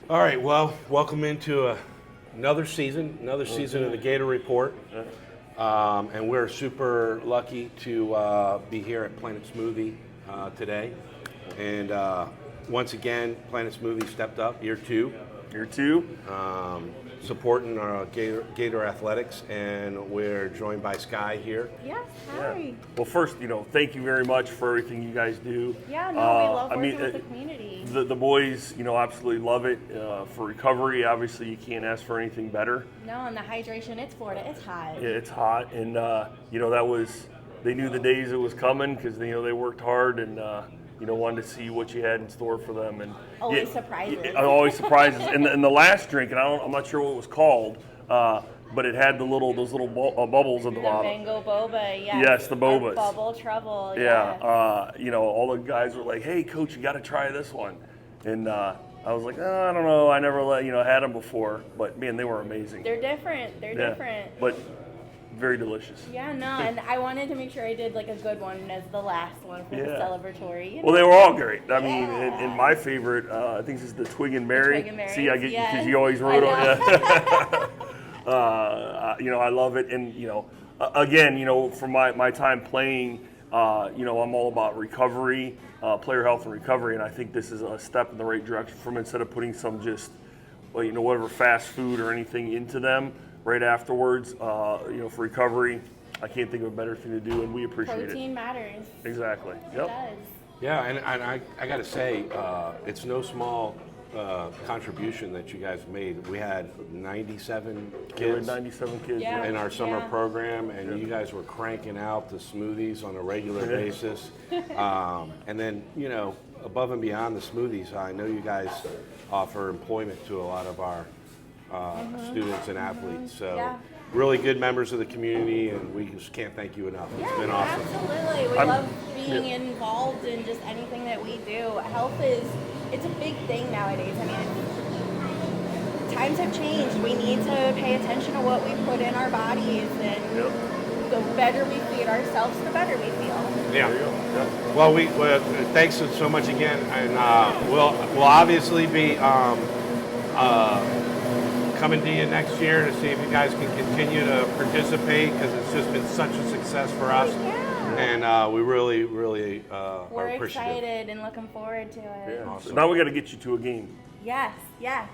All right, well, welcome into another season of the Gator Report. And we're super lucky to be here at Planet Smoothie today. And once again, Planet Smoothie stepped up, year two. Year two. Supporting Gator Athletics, and we're joined by Sky here. Yes, hi. Yeah. Well, first, thank you very much for everything you guys do. Yeah, no, we love working with the community. The boys, absolutely love it. For recovery, obviously, you can't ask for anything better. No, and the hydration, it's Florida, it's hot. Yeah, it's hot, and they knew the days it was coming because they worked hard and wanted to see what you had in store for them. And always surprises. Always surprises. And the last drink, and I'm not sure what it was called, but it had those little bubbles at the bottom. The mango boba, yes. Yes, the bobas. Bubble trouble, yeah. Yes. All the guys were like, "Hey, coach, you got to try this one." And I was like, I don't know. I never had them before, but man, they were amazing. They're different. They're different. But very delicious. Yeah, no, and I wanted to make sure I did a good one as the last one for the celebratory. Well, they were all great. I mean, and my favorite, I think this is the Twig and Berry. See, I get because you always wrote on. I love it, and again, from my time playing, I'm all about recovery, player health and recovery, and I think this is a step in the right direction from instead of putting some just, whatever fast food or anything into them right afterwards, for recovery. I can't think of a better thing to do, and we appreciate it. Protein matters. Exactly. It does. Yeah, and I got to say, it's no small contribution that you guys made. We had 97 kids. 97 kids in our summer program, and you guys were cranking out the smoothies on a regular basis. And then, above and beyond the smoothies, I know you guys offer employment to a lot of our students and athletes. So really good members of the community, and we just can't thank you enough. It's been awesome. Absolutely. We love being involved in just anything that we do. Health it's a big thing nowadays. I mean, times have changed. We need to pay attention to what we put in our bodies, and the better we feed ourselves, the better we feel. Yeah. Well, thanks so much again, and we'll obviously be coming to you next year to see if you guys can continue to participate, because it's just been such a success for us. And we really are We're appreciative. excited and looking forward to it. Yeah. Awesome. So now we got to get you to a game. Yes. Yes,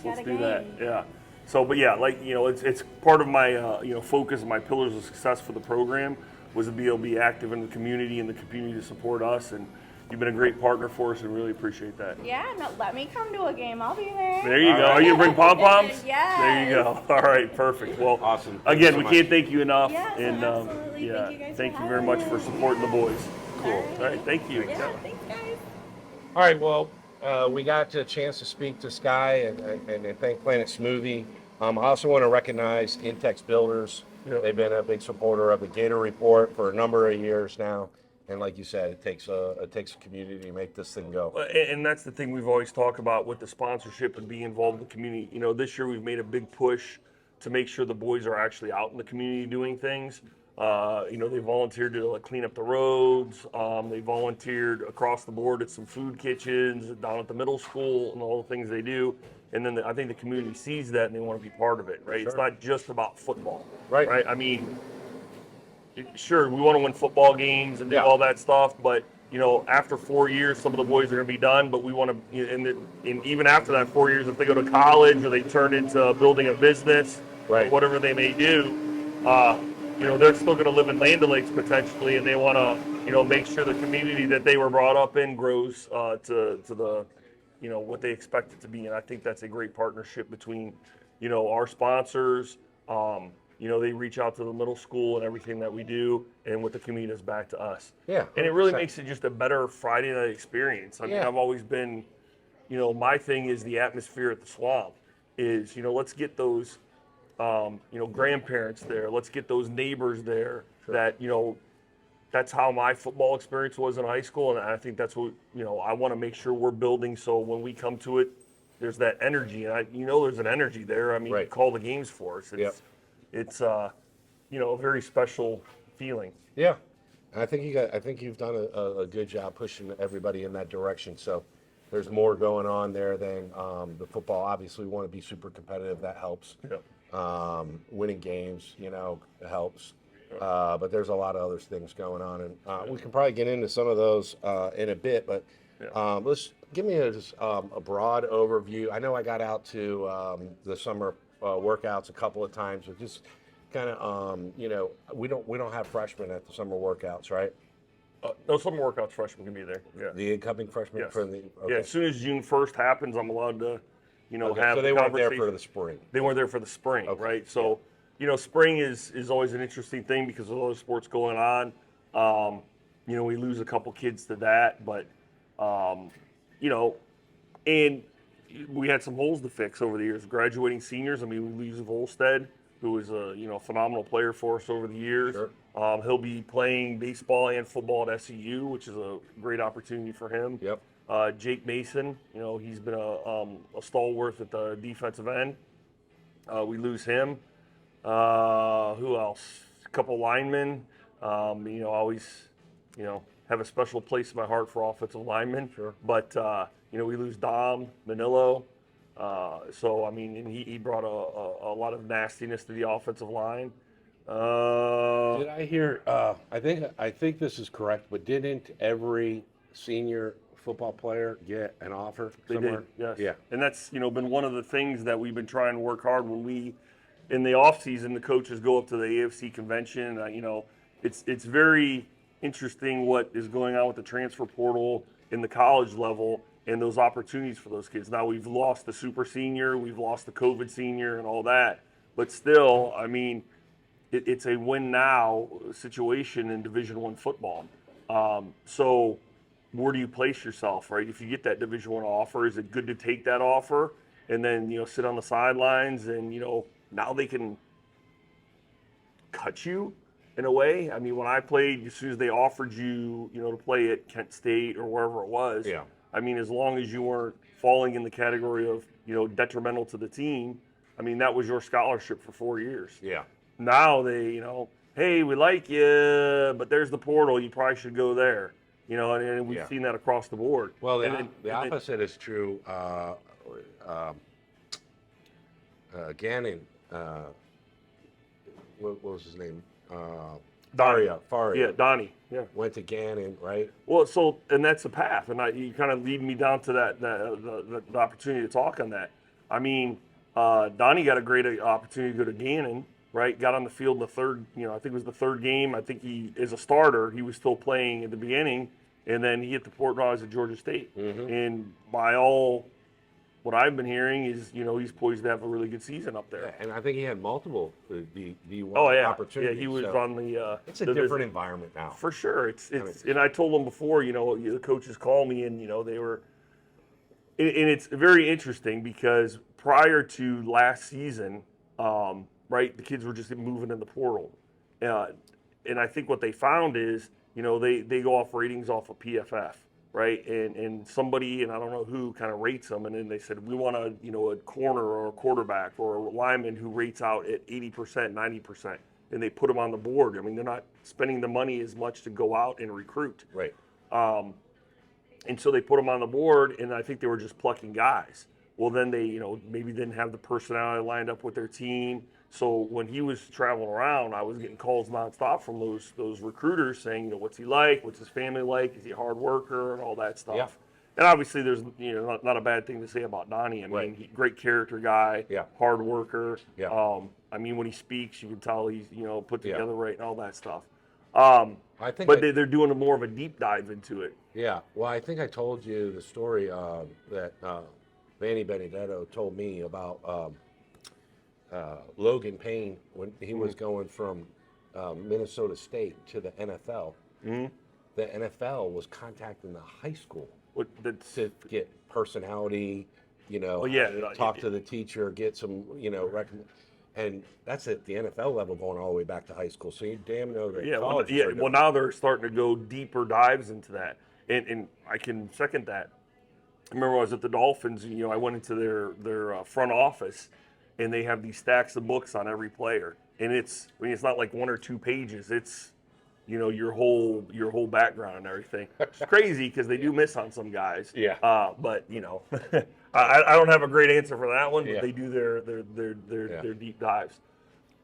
let's do game. that. Yeah. So, but yeah, it's part of my focus and my pillars of success for the program was to be able to be active in the community and the community to support us, and you've been a great partner for us, and really appreciate that. Yeah, no, let me come to a game. I'll be there. There you go. Are you gonna bring pom-poms? Yes. There you go. All right, perfect. Well, awesome. Again, we can't thank you enough. Yes, and absolutely. Thank you guys thank for you very much for supporting the boys. Cool. All right, thank you. Yeah, thanks, guys. All right, well, we got a chance to speak to Sky and thank Planet Smoothie. I also want to recognize Intex Builders. They've been a big supporter of the Gator Report for a number of years now. And like you said, it takes a community to make this thing go. And that's the thing we've always talked about with the sponsorship and being involved in the community. This year we've made a big push to make sure the boys are actually out in the community doing things. They volunteered to clean up the roads. They volunteered across the board at some food kitchens down at the middle school and all the things they do. And then I think the community sees that and they want to be part of it, right? Sure. It's not just about football, right? I mean, sure, we want to win football games and do all that stuff, but after 4 years, some of the boys are going to be done. But we want to, and even after that 4 years, if they go to college or they turn into building a business, or whatever they may do, they're still going to live in Land O'Lakes potentially, and they want to, make sure the community that they were brought up in grows to the, what they expect it to be. And I think that's a great partnership between, our sponsors. They reach out to the middle school and everything that we do, and what the community does back to us. Yeah. And it really makes it just a better Friday night experience. I mean, I've always been, my thing is the atmosphere at the Swamp is, let's get those, grandparents there. Let's get those neighbors there that, that's how my football experience was in high school. And I think that's what, I want to make sure we're building. So when we come to it, there's that energy. And there's an energy there. I mean, you call the games for us. It's a very special feeling. Yeah, and I think you've done a good job pushing everybody in that direction. So, there's more going on there than the football. Obviously, we want to be super competitive. That helps. Yep. Winning games, helps. But there's a lot of other things going on, and we can probably get into some of those in a bit. But let's give me a broad overview. I know I got out to the summer workouts a couple of times, but just kind of we don't have freshmen at the summer workouts, right? No, summer workouts freshmen can be there. Yeah. The incoming freshmen Yes. from the Yeah, as soon as June 1st happens, I'm allowed to, have so they weren't there conversation. for the spring. They weren't there for the spring, right? So, spring is always an interesting thing because there's other sports going on. We lose a couple kids to that, but, and we had some holes to fix over the years. Graduating seniors, we lose Volstead, who was a phenomenal player for us over the years. Sure. He'll be playing baseball and football at SEU, which is a great opportunity for him. Yep. Jake Mason, he's been a stalwart at the defensive end. We lose him. Who else? A couple linemen. Always, have a special place in my heart for offensive linemen. Sure. But we lose Dom Manillo. And he brought a lot of nastiness to the offensive line. Did I hear? I think this is correct, but didn't every senior football player get an offer somewhere? They did, yes. Yeah. And that's been one of the things that we've been trying to work hard when we, in the off season, the coaches go up to the AFC convention. It's very interesting what is going on with the transfer portal in the college level and those opportunities for those kids. Now we've lost the super senior, we've lost the COVID senior, and all that, but still, it's a win now situation in Division I football. So where do you place yourself, right? If you get that Division I offer, is it good to take that offer and then, sit on the sidelines and, now they can cut you in a way? When I played, as soon as they offered you, to play at Kent State or wherever it was, as long as you weren't falling in the category of, detrimental to the team, that was your scholarship for 4 years. Yeah. Now they, hey, we like you, but there's the portal. You probably should go there. And we've seen that across the board. Well, the opposite is true. Gannon, what was his name? Faria. Yeah, Donnie. Yeah. Went to Gannon, right? Well, and that's the path, and you kind of lead me down to the opportunity to talk on that. Donnie got a great opportunity to go to Gannon. Right, got on the field in the third, I think it was the third game. I think he, as a starter, he was still playing at the beginning, and then he hit the port rise at Georgia State. Mm-hmm. And by all what I've been hearing is, he's poised to have a really good season up there. Yeah, and I think he had multiple D1 opportunities. Yeah, he was on the. It's a different environment now. For sure, it's. And I told them before, the coaches call me, and they were. And it's very interesting because prior to last season. Right, the kids were just moving in the portal, and I think what they found is, they go off ratings off of PFF, right, and somebody, and I don't know who, kind of rates them, and then they said we want a corner or a quarterback or a lineman who rates out at 80%, 90%, and they put them on the board. They're not spending the money as much to go out and recruit, right, and so they put them on the board, and I think they were just plucking guys. Well, then they, maybe didn't have the personality lined up with their team. So when he was traveling around, I was getting calls nonstop from those recruiters saying, what's he like? What's his family like? Is he a hard worker? And all that stuff. Yeah. And obviously there's, not a bad thing to say about Donnie. Great character guy, hard worker. Yeah. When he speaks, you can tell he's, put together right and all that stuff. They're doing more of a deep dive into it. Yeah. Well, I think I told you the story that Vanny Benedetto told me about Logan Payne when he was going from Minnesota State to the NFL. Mm-hmm. The NFL was contacting the high school to get personality, talk to the teacher, get some, and that's at the NFL level going all the way back to high school. So you damn know that college. Well, now they're starting to go deeper dives into that, and I can second that. I remember I was at the Dolphins, and I went into their front office. And they have these stacks of books on every player, and it's not like 1 or 2 pages. It's your whole background and everything. It's crazy because they do miss on some guys. Yeah. But I don't have a great answer for that one. But Yeah. they do their deep dives.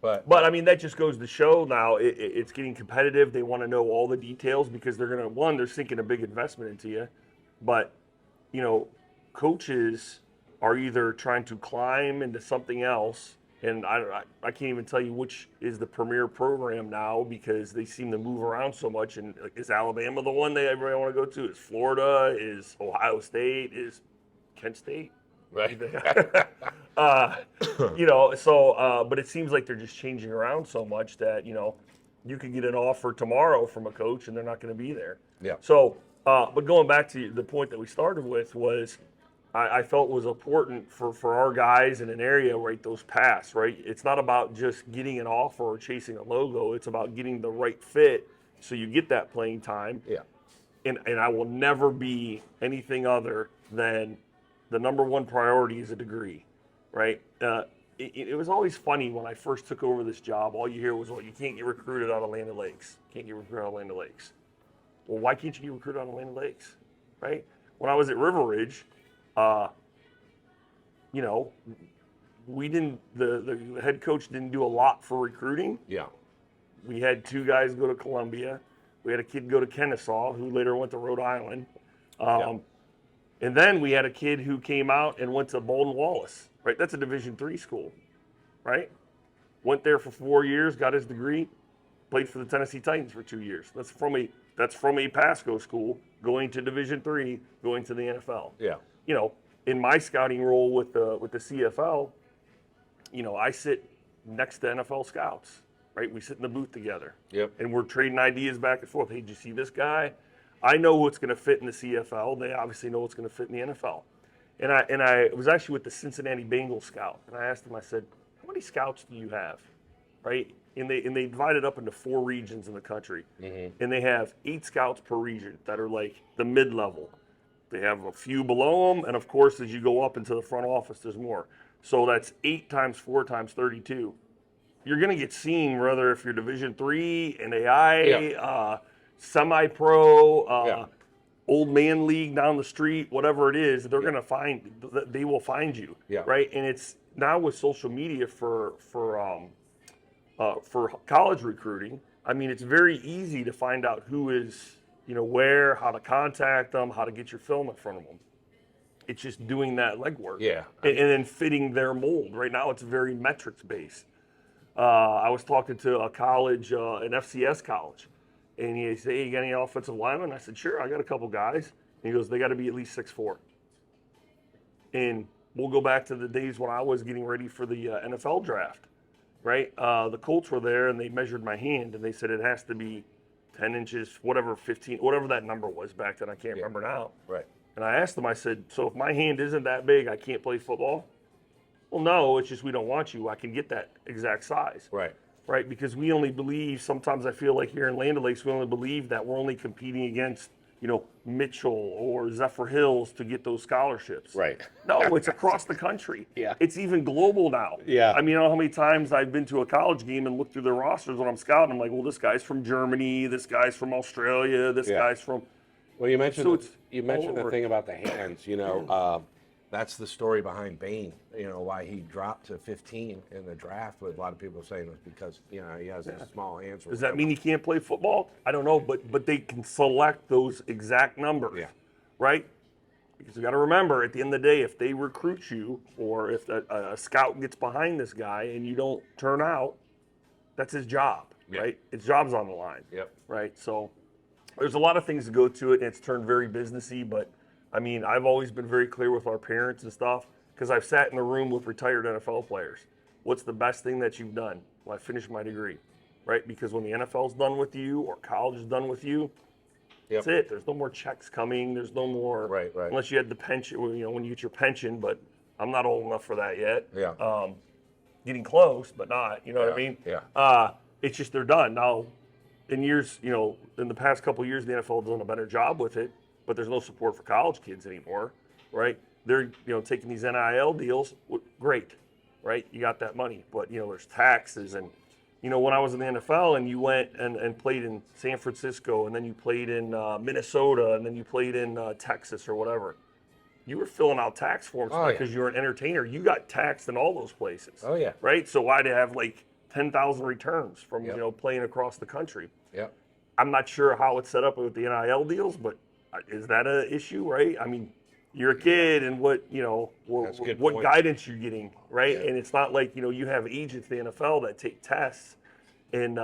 But But I mean, that just goes to show now it's getting competitive. They want to know all the details because they're sinking a big investment into you. But, coaches are either trying to climb into something else, and I can't even tell you which is the premier program now because they seem to move around so much. And is Alabama the one that everybody want to go to? Is Florida? Is Ohio State? Is Kent State? right. But it seems like they're just changing around so much that, you could get an offer tomorrow from a coach and they're not going to be there. Yeah. So, but going back to the point that we started with was I felt was important for our guys in an area, right, those paths, right? It's not about just getting an offer or chasing a logo. It's about getting the right fit so you get that playing time. Yeah. And I will never be anything other than the number one priority is a degree, right? It was always funny when I first took over this job. All you hear was, well, you can't get recruited out of Land O'Lakes. Can't get recruited out of Land O'Lakes. Well, why can't you get recruited out of Land O'Lakes, right? When I was at River Ridge, we didn't. The head coach didn't do a lot for recruiting. Yeah. We had 2 guys go to Columbia. We had a kid go to Kennesaw, who later went to Rhode Island. And then we had a kid who came out and went to Bolden Wallace, right? That's a Division III school, right? Went there for 4 years, got his degree, played for the Tennessee Titans for 2 years. That's from a Pasco school going to Division III, going to the NFL. Yeah. In my scouting role with the CFL, I sit next to NFL scouts, right? We sit in the booth together. Yep. And we're trading ideas back and forth. Hey, did you see this guy? I know what's going to fit in the CFL. They obviously know what's going to fit in the NFL. And I was actually with the Cincinnati Bengals scout, and I asked him, I said, how many scouts do you have, right? And they divide it up into 4 regions in the country. Mm-hmm. And they have 8 scouts per region that are like the mid-level. They have a few below them, and of course, as you go up into the front office, there's more. So that's 8 times 4 times 32. You're going to get seen whether if you're Division III, NAI, semi-pro, old man league down the street, whatever it is, they're going to they will find you, right? And it's now with social media for college recruiting. I mean, it's very easy to find out who is, where, how to contact them, how to get your film in front of them. It's just doing that legwork, and then fitting their mold. Right now, it's very metrics based. I was talking to a college, an FCS college. And he said, hey, you got any offensive linemen? I said, sure, I got a couple guys. And he goes, they got to be at least 6'4". And we'll go back to the days when I was getting ready for the NFL draft, right? The Colts were there, and they measured my hand, and they said it has to be 10 inches, 15, whatever that number was back then. I can't remember now. Right. And I asked them, I said, so if my hand isn't that big, I can't play football? Well, no, it's just we don't want you. I can get that exact size. Right, because we only believe, sometimes I feel like here in Land O'Lakes, we only believe that we're only competing against, Mitchell or Zephyr Hills to get those scholarships. Right. No, it's across the country. Yeah. It's even global now. Yeah. I mean, how many times I've been to a college game and looked through their rosters when I'm scouting, I'm like, well, this guy's from Germany, this guy's from Australia, this guy's from... Well, you mentioned So it's the thing about the hands, that's the story behind Bain, why he dropped to 15 in the draft. With a lot of people saying it was because, he has these small hands. Does that mean he can't play football? I don't know, but they can select those exact numbers, right? Because you got to remember, at the end of the day, if they recruit you or if a scout gets behind this guy and you don't turn out, that's his job, right? His job's on the line, right? So there's a lot of things to go to it, and it's turned very businessy, but I mean, I've always been very clear with our parents and stuff because I've sat in a room with retired NFL players. What's the best thing that you've done? Well, I finished my degree, right? Because when the NFL's done with you or college is done with you, that's it. There's no more checks coming. There's no more, right. Unless you had the pension, when you get your pension, but I'm not old enough for that yet. Getting close, but not, you know what I mean? It's just they're done. Now, in years, in the past couple of years, the NFL has done a better job with it. But there's no support for college kids anymore, right? They're, taking these NIL deals, great, right? You got that money, but there's taxes and you know, when I was in the NFL and you went and played in San Francisco and then you played in Minnesota and then you played in Texas or whatever, you were filling out tax forms because you're an entertainer. You got taxed in all those places. Oh, yeah. Right? So why'd have like 10,000 returns from, you know, playing across the country? Yep. I'm not sure how it's set up with the NIL deals, but is that an issue, right? I mean, you're a kid and what guidance you're getting, right? Yeah. And it's not like, you know, you have agents in the NFL that take tests and,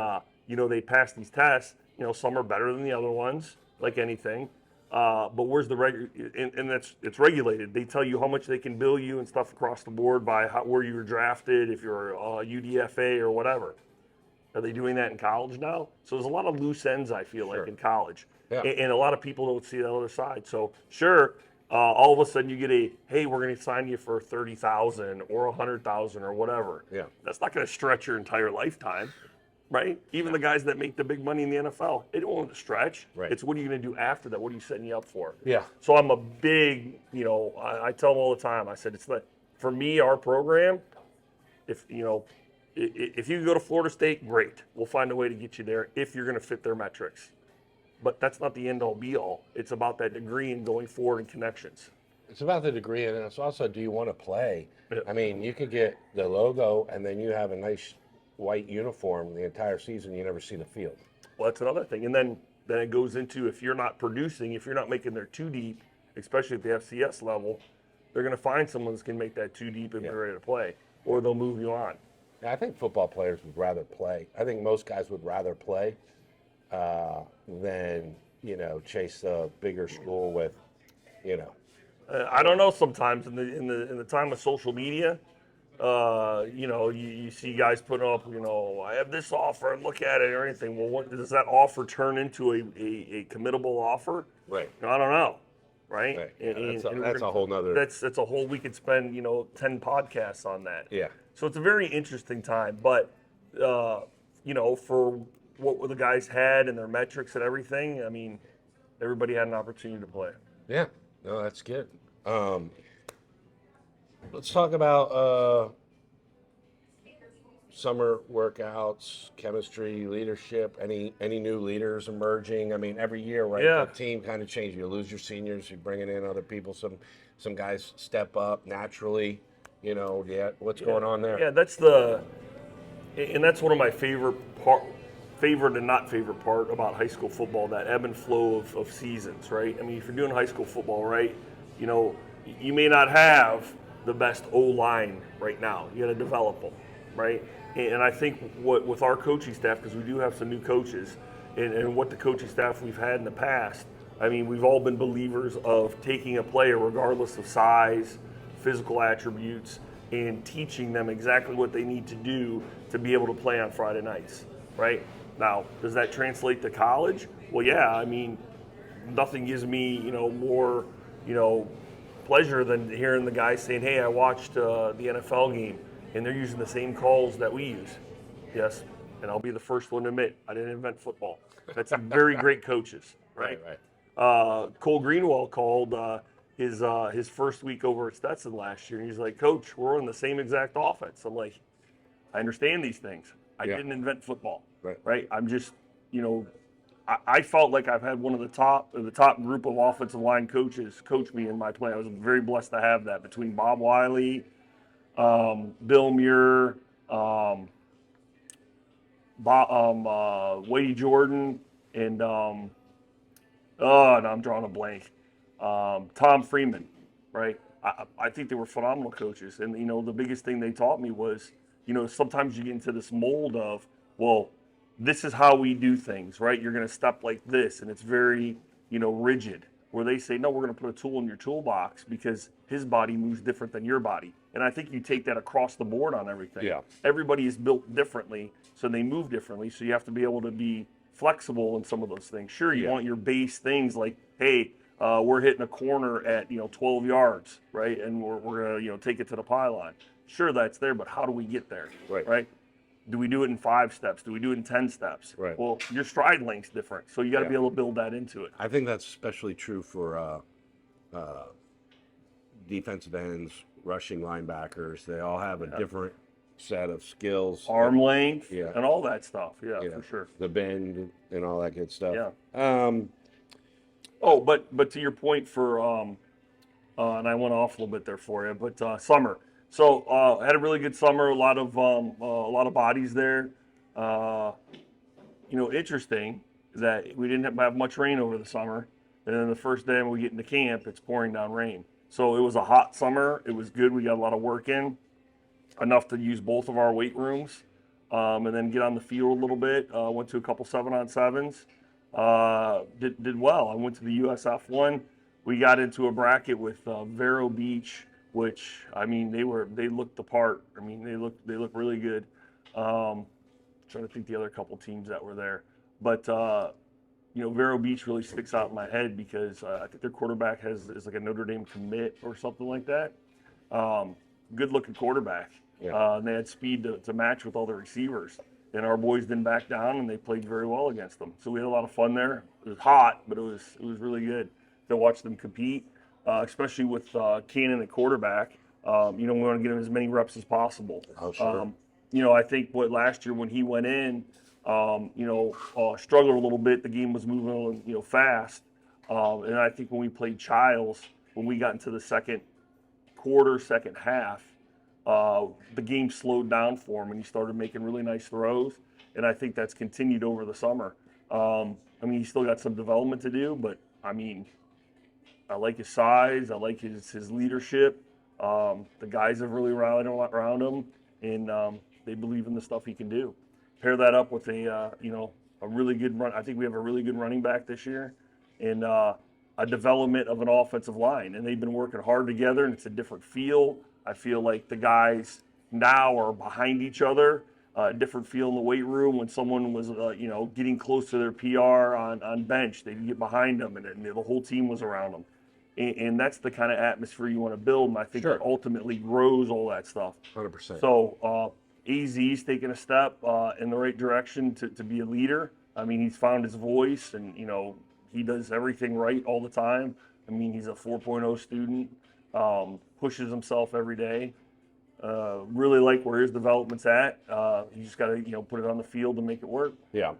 you know, they pass these tests. You know, some are better than the other ones, like anything. But where's the and it's regulated. They tell you how much they can bill you and stuff across the board by where you were drafted, if you're UDFA or whatever. Are they doing that in college now? So there's a lot of loose ends, I feel like, in college. Yeah. And a lot of people don't see the other side. So sure, all of a sudden you get hey, we're going to sign you for $30,000 or $100,000 or whatever. Yeah. That's not going to stretch your entire lifetime. Right? Even the guys that make the big money in the NFL, they don't want to stretch. Right. It's what are you going to do after that? What are you setting you up for? Yeah. So I'm a big, you know, I tell them all the time, I said, it's like, for me, our program, if, you know, if you go to Florida State, great. We'll find a way to get you there if you're going to fit their metrics. But that's not the end all be all. It's about that degree and going forward and connections. It's about the degree, and it's also, do you want to play? Yeah. I mean, you could get the logo, and then you have a nice white uniform the entire season, you never see the field. Well, that's another thing. And then it goes into, if you're not producing, if you're not making their too deep, especially at the FCS level, they're going to find someone that's going to make that too deep and be ready to play, or they'll move you on. I think football players would rather play. I think most guys would rather play than, you know, chase a bigger school with, you know. I don't know. Sometimes in the time of social media, you know, you see guys putting up, you know, I have this offer, look at it or anything. Well, what does that offer turn into a committable offer? Right. I don't know. Right. Right. And that's a whole nother. That's a whole. We could spend, you know, 10 podcasts on that. Yeah. So it's a very interesting time, but you know, for what the guys had and their metrics and everything, I mean, everybody had an opportunity to play. Yeah. No, that's good. Let's talk about summer workouts, chemistry, leadership. Any new leaders emerging? I mean, every year, right? Yeah. The team kind of changes. You lose your seniors, you're bringing in other people. Some guys step up naturally. You know, what's going on there? Yeah, that's one of my favorite and not favorite part about high school football, that ebb and flow of seasons, right? I mean, if you're doing high school football, right, you know, you may not have the best O-line right now. You got to develop them, right? And I think with our coaching staff, because we do have some new coaches, and what the coaching staff we've had in the past, I mean, we've all been believers of taking a player regardless of size, physical attributes, and teaching them exactly what they need to do to be able to play on Friday nights, right? Now, does that translate to college? Well, yeah, I mean, nothing gives me, you know, more, you know, pleasure than hearing the guys saying, hey, I watched the NFL game, and they're using the same calls that we use. Yes, and I'll be the first one to admit, I didn't invent football. That's some very great coaches, right? Right. Cole Greenwell called his first week over at Stetson last year, and he's like, Coach, we're on the same exact offense. I'm like, I understand these things. I didn't invent football, right? I'm just, you know, I felt like I've had one of the top group of offensive line coaches coach me in my play. I was very blessed to have that between Bob Wiley, Bill Muir, Wadey Jordan, and no, I'm drawing a blank. Tom Freeman, right? I think they were phenomenal coaches, and you know, the biggest thing they taught me was, you know, sometimes you get into this mold of, well, this is how we do things, right? You're going to step like this, and it's very, you know, rigid. Where they say, no, we're going to put a tool in your toolbox because his body moves different than your body. And I think you take that across the board on everything. Yeah. Everybody is built differently, so they move differently. So you have to be able to be flexible in some of those things. Sure, you want your base things like, hey, we're hitting a corner at, you know, 12 yards, right? And we're going to, you know, take it to the pylon. Sure, that's there, but how do we get there? Right? Do we do it in 5 steps? Do we do it in 10 steps? Right. Well, your stride length's different, so you got to be able to build that into it. I think that's especially true for defensive ends, rushing linebackers. They all have a different set of skills. Arm length, Yeah. and all that stuff. Yeah, Yeah, for sure. the bend and all that good stuff. Yeah. Oh, but to your point for and I went off a little bit there for you, but summer. So had a really good summer. A lot of bodies there. Interesting that we didn't have much rain over the summer, and then the first day when we get into camp, it's pouring down rain. So it was a hot summer. It was good. We got a lot of work in, enough to use both of our weight rooms, and then get on the field a little bit. Went to a couple 7-on-7s. Did well. I went to the USF one. We got into a bracket with Vero Beach, which I mean they looked the part. I mean they look really good. Trying to think the other couple teams that were there, but Vero Beach really sticks out in my head because I think their quarterback is like a Notre Dame commit or something like that. Good looking quarterback. Yeah. And they had speed to match with all the receivers. And our boys didn't back down, and they played very well against them. So we had a lot of fun there. It was hot, but it was really good to watch them compete, especially with Cannon at quarterback. We want to get him as many reps as possible. Oh, sure. I think last year when he went in, struggled a little bit. The game was moving, fast. And I think when we played Childs, when we got into the second quarter, second half, the game slowed down for him, and he started making really nice throws. And I think that's continued over the summer. He's still got some development to do, but I like his size. I like his leadership. The guys have really rallied around him, and they believe in the stuff he can do. Pair that up with a really good run. I think we have a really good running back this year, and a development of an offensive line. And they've been working hard together, and it's a different feel. I feel like the guys now are behind each other. Different feel in the weight room. When someone was, getting close to their PR on bench, they'd get behind them, and the whole team was around them. And that's the kind of atmosphere you want to build, and I think that ultimately grows all that stuff. 100%. So AZ's taking a step in the right direction to be a leader. I mean, he's found his voice, and, he does everything right all the time. I mean, he's a 4.0 student, pushes himself every day. Really like where his development's at. You just got to, put it on the field to make it work. Yeah.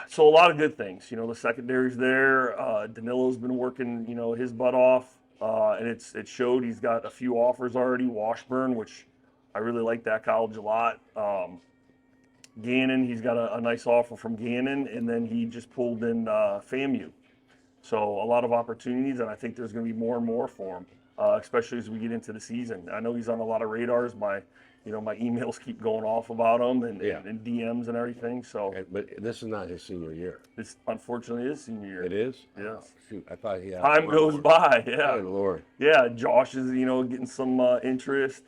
So a lot of good things. The secondary's there. Danilo's been working, his butt off, and it showed. He's got a few offers already. Washburn, which I really like that college a lot. Gannon, he's got a nice offer from Gannon, and then he just pulled in FAMU. So a lot of opportunities, and I think there's going to be more and more for him, especially as we get into the season. I know he's on a lot of radars. My emails keep going off about him and DMs and everything. So, But this is not his senior year. this unfortunately is senior year. It is? Yeah. Oh, shoot, I thought he had Time one goes more. by. Yeah. Good Lord. Yeah. Josh is getting some interest.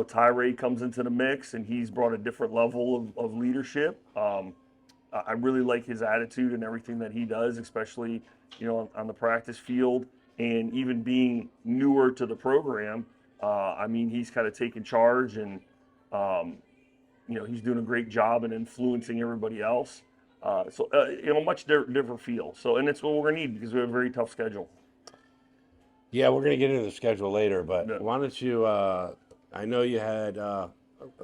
Tyree comes into the mix, and he's brought a different level of leadership. I really like his attitude and everything that he does, especially on the practice field, and even being newer to the program. He's kind of taken charge, and he's doing a great job in influencing everybody else. Much different feel. So, and it's what we're gonna need because we have a very tough schedule. Yeah, we're going to get into the schedule later, but Yeah. why don't you, I know you had a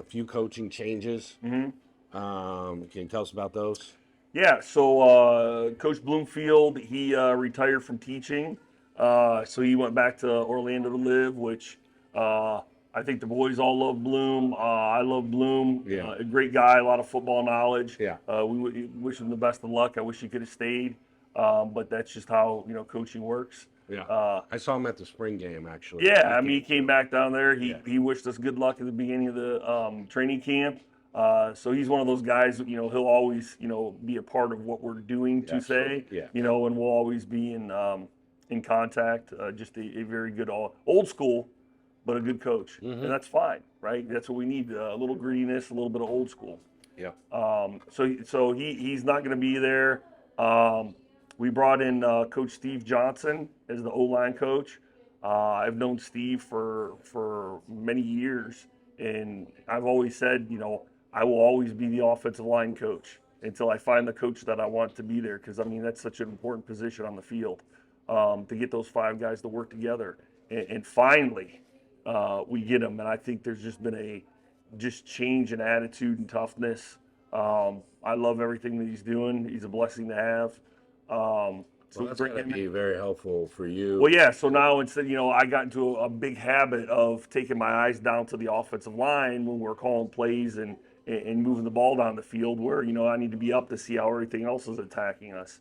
few coaching changes. Mm-hmm. Can you tell us about those? Yeah, so Coach Bloomfield, he retired from teaching. So he went back to Orlando to live, which I think the boys all love Bloom. I love Bloom. Yeah. A great guy, a lot of football knowledge. Yeah. We wish him the best of luck. I wish he could have stayed, but that's just how coaching works. Yeah. I saw him at the spring game, actually. Yeah, he came back down there. He wished us good luck at the beginning of the training camp. So he's one of those guys, he'll always, be a part of what we're doing to say, Yeah. and we'll always be in contact. Just a very good old school, but a good coach, and that's fine, right? That's what we need: a little grittiness, a little bit of old school. Yeah. So he's not going to be there. We brought in Coach Steve Johnson as the O-line coach. I've known Steve for many years, and I've always said, I will always be the offensive line coach until I find the coach that I want to be there, because that's such an important position on the field, to get those five guys to work together. And finally, we get them, and I think there's just been just change in attitude and toughness. I love everything that he's doing. He's a blessing to have. So Well, that's bring going him to be in. very helpful for you. Well, yeah. So now instead, I got into a big habit of taking my eyes down to the offensive line when we're calling plays and moving the ball down the field. Where I need to be up to see how everything else is attacking us.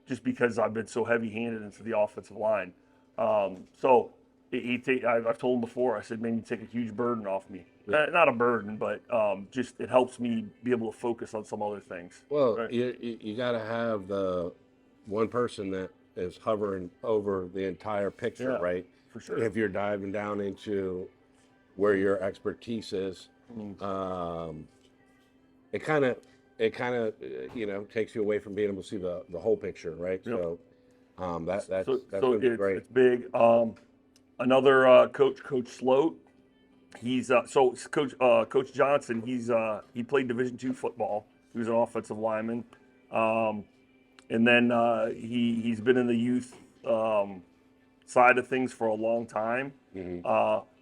Just because I've been so heavy-handed into the offensive line. So I've told him before. I said, "Man, you take a huge burden off me. Not a burden, but just it helps me be able to focus on some other things." Well, Right? you got to have the one person that is hovering over the entire picture, Yeah, right? for sure. If you're diving down into where your expertise is, it kind of takes you away from being able to see the whole picture, right? Yep. So that's So gonna be great. it's big. Another coach, Coach Sloat. He's Coach Johnson. He played Division II football. He was an offensive lineman, and then he's been in the youth side of things for a long time,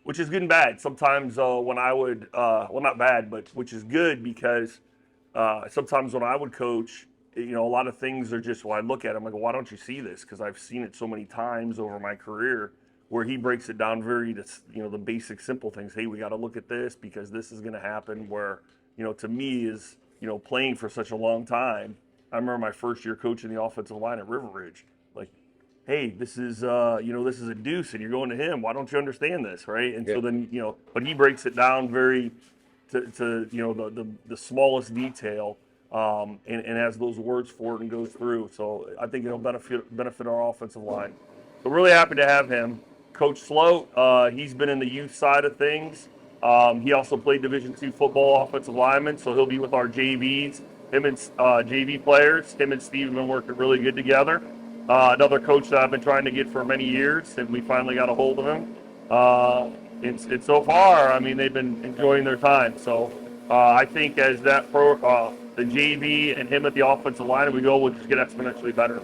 which is good and bad. Sometimes when I would, well, not bad, but which is good because sometimes when I would coach, a lot of things are just, well, I look at him, I go, why don't you see this? Because I've seen it so many times over my career where he breaks it down very, the basic, simple things. Hey, we got to look at this because this is going to happen. Where, to me is, playing for such a long time. I remember my first year coaching the offensive line at River Ridge. Like, hey, this is this is a deuce, and you're going to him. Why don't you understand this, right? And so then but he breaks it down very to the smallest detail, and has those words for it and goes through. So I think it'll benefit our offensive line. So really happy to have him. Coach Sloat, he's been in the youth side of things. He also played Division II football offensive lineman, so he'll be with our JVs. Him and JV players. Him and Steve have been working really good together. Another coach that I've been trying to get for many years, and we finally got a hold of him. It's so far, I mean, they've been enjoying their time. So I think as the JV and him at the offensive line, we go, we'll just get exponentially better.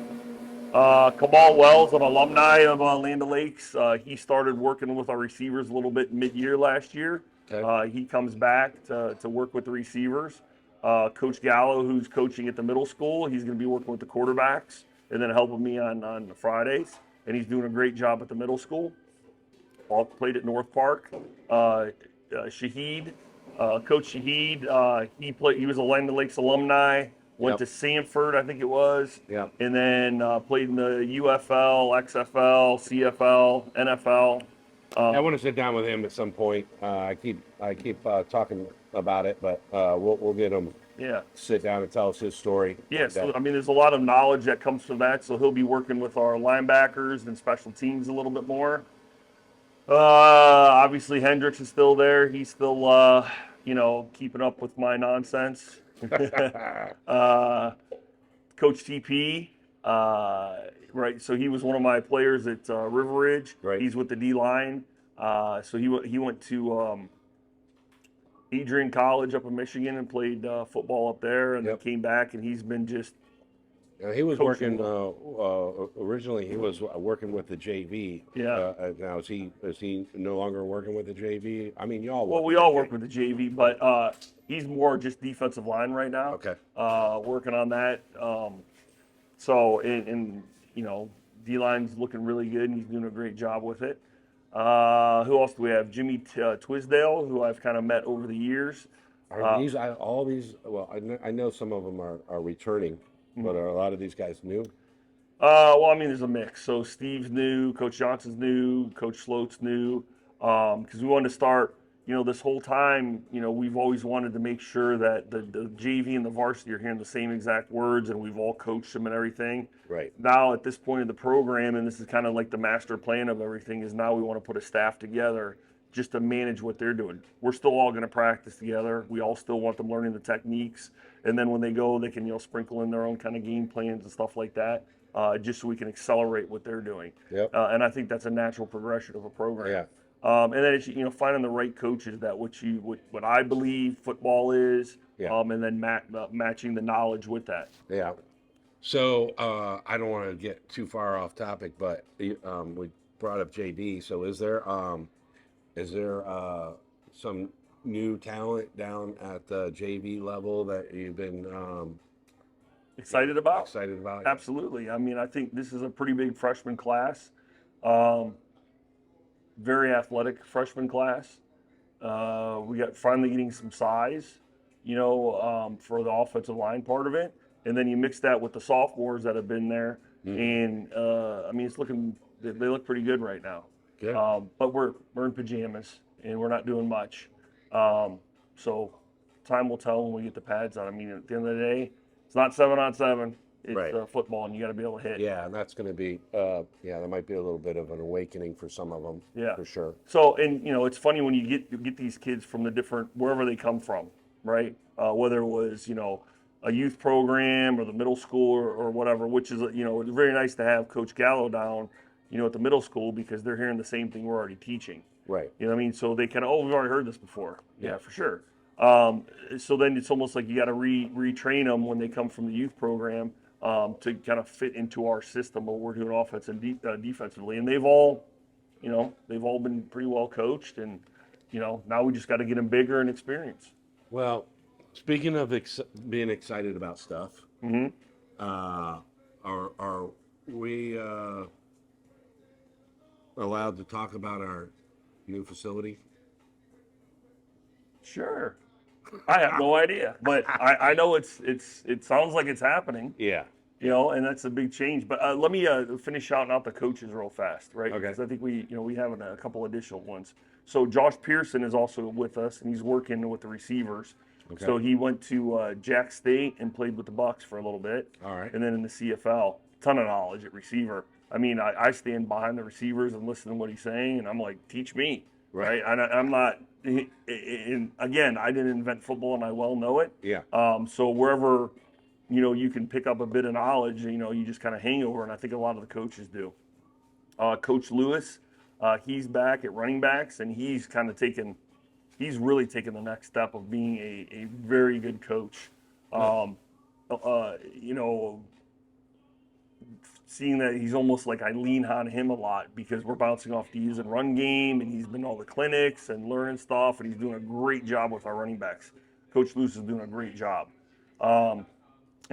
Kamal Wells, an alumni of Land O'Lakes. He started working with our receivers a little bit mid-year last year. Okay. He comes back to work with the receivers. Coach Gallo, who's coaching at the middle school, he's going to be working with the quarterbacks and then helping me on Fridays. And he's doing a great job at the middle school. All played at North Park. Shahid, Coach Shahid, he was a Land O'Lakes alumni. Went to Sanford, I think it was. Yep. And then played in the UFL, XFL, CFL, NFL. I want to sit down with him at some point. I keep talking about it, but we'll get him. Yeah. Sit down and tell us his story. Yeah. So I mean, there's a lot of knowledge that comes from that. So he'll be working with our linebackers and special teams a little bit more. Obviously Hendricks is still there. He's still keeping up with my nonsense. Coach TP, right? So he was one of my players at River Ridge. Right. He's with the D line. So he went to Adrian College up in Michigan and played football up there, and then came back, and he's been just. He was coaching. working originally. He was working with the JV. Yeah. Now is he no longer working with the JV? I mean, y'all. Well, we all work with the JV, but he's more just defensive line right now. Okay. Working on that. So D line's looking really good, and he's doing a great job with it. Who else do we have? Jimmy Twisdale, who I've kind of met over the years. Are these all these? Well, I know some of them are returning, but are a lot of these guys new? Well, I mean, there's a mix. So Steve's new, Coach Johnson's new, Coach Sloat's new, because we wanted to start. This whole time, we've always wanted to make sure that the JV and the varsity are hearing the same exact words, and we've all coached them and everything. Right. Now, at this point in the program, and this is kind of like the master plan of everything, is now we want to put a staff together just to manage what they're doing. We're still all going to practice together. We all still want them learning the techniques, and then when they go, they can sprinkle in their own kind of game plans and stuff like that, just so we can accelerate what they're doing. Yep. And I think that's a natural progression of a program. Yeah. And then it's finding the right coaches that what I believe football is, and then matching the knowledge with that. Yeah. So I don't want to get too far off topic, but we brought up JV. So is there some new talent down at the JV level that you've been Excited about? excited about? Absolutely. I mean, I think this is a pretty big freshman class. Um, very athletic freshman class. We got finally getting some size, for the offensive line part of it. And then you mix that with the sophomores that have been there. And, I mean, they look pretty good right now. Good. But we're in pajamas and we're not doing much. So time will tell when we get the pads on. I mean, at the end of the day, it's not 7-on-7. It's Right. Football, and you got to be able to hit. Yeah, and that's going to be, that might be a little bit of an awakening for some of them. Yeah. For sure. So, and it's funny when you get these kids from the different, wherever they come from, right? Whether it was, a youth program or the middle school or whatever, which is, it's very nice to have Coach Gallo down, at the middle school because they're hearing the same thing we're already teaching. Right. You know what I mean? So they kind of, we've already heard this before. Yeah, for sure. So then it's almost like you got to retrain them when they come from the youth program to kind of fit into our system what we're doing offense and defensively. And they've all been pretty well coached, and now we just got to get them bigger and experience. Well, speaking of being excited about stuff, are we allowed to talk about our new facility? Sure. I have no idea, but I know it sounds like it's happening. Yeah. And that's a big change. But let me finish shouting out the coaches real fast, right? Okay. Because I think we have a couple additional ones. So Josh Pearson is also with us, and he's working with the receivers. Okay. So he went to Jack State and played with the Bucks for a little bit. All right. And then in the CFL, ton of knowledge at receiver. I mean, I stand behind the receivers and listen to what he's saying, and I'm like, teach me, right? I'm not. And again, I didn't invent football, and I well know it. Yeah. So wherever you can pick up a bit of knowledge, you just kind of hang over, and I think a lot of the coaches do. Coach Lewis, he's back at running backs, and he's really taken the next step of being a very good coach. Seeing that he's almost like I lean on him a lot because we're bouncing off D's and run game, and he's been to all the clinics and learning stuff, and he's doing a great job with our running backs. Coach Lewis is doing a great job. And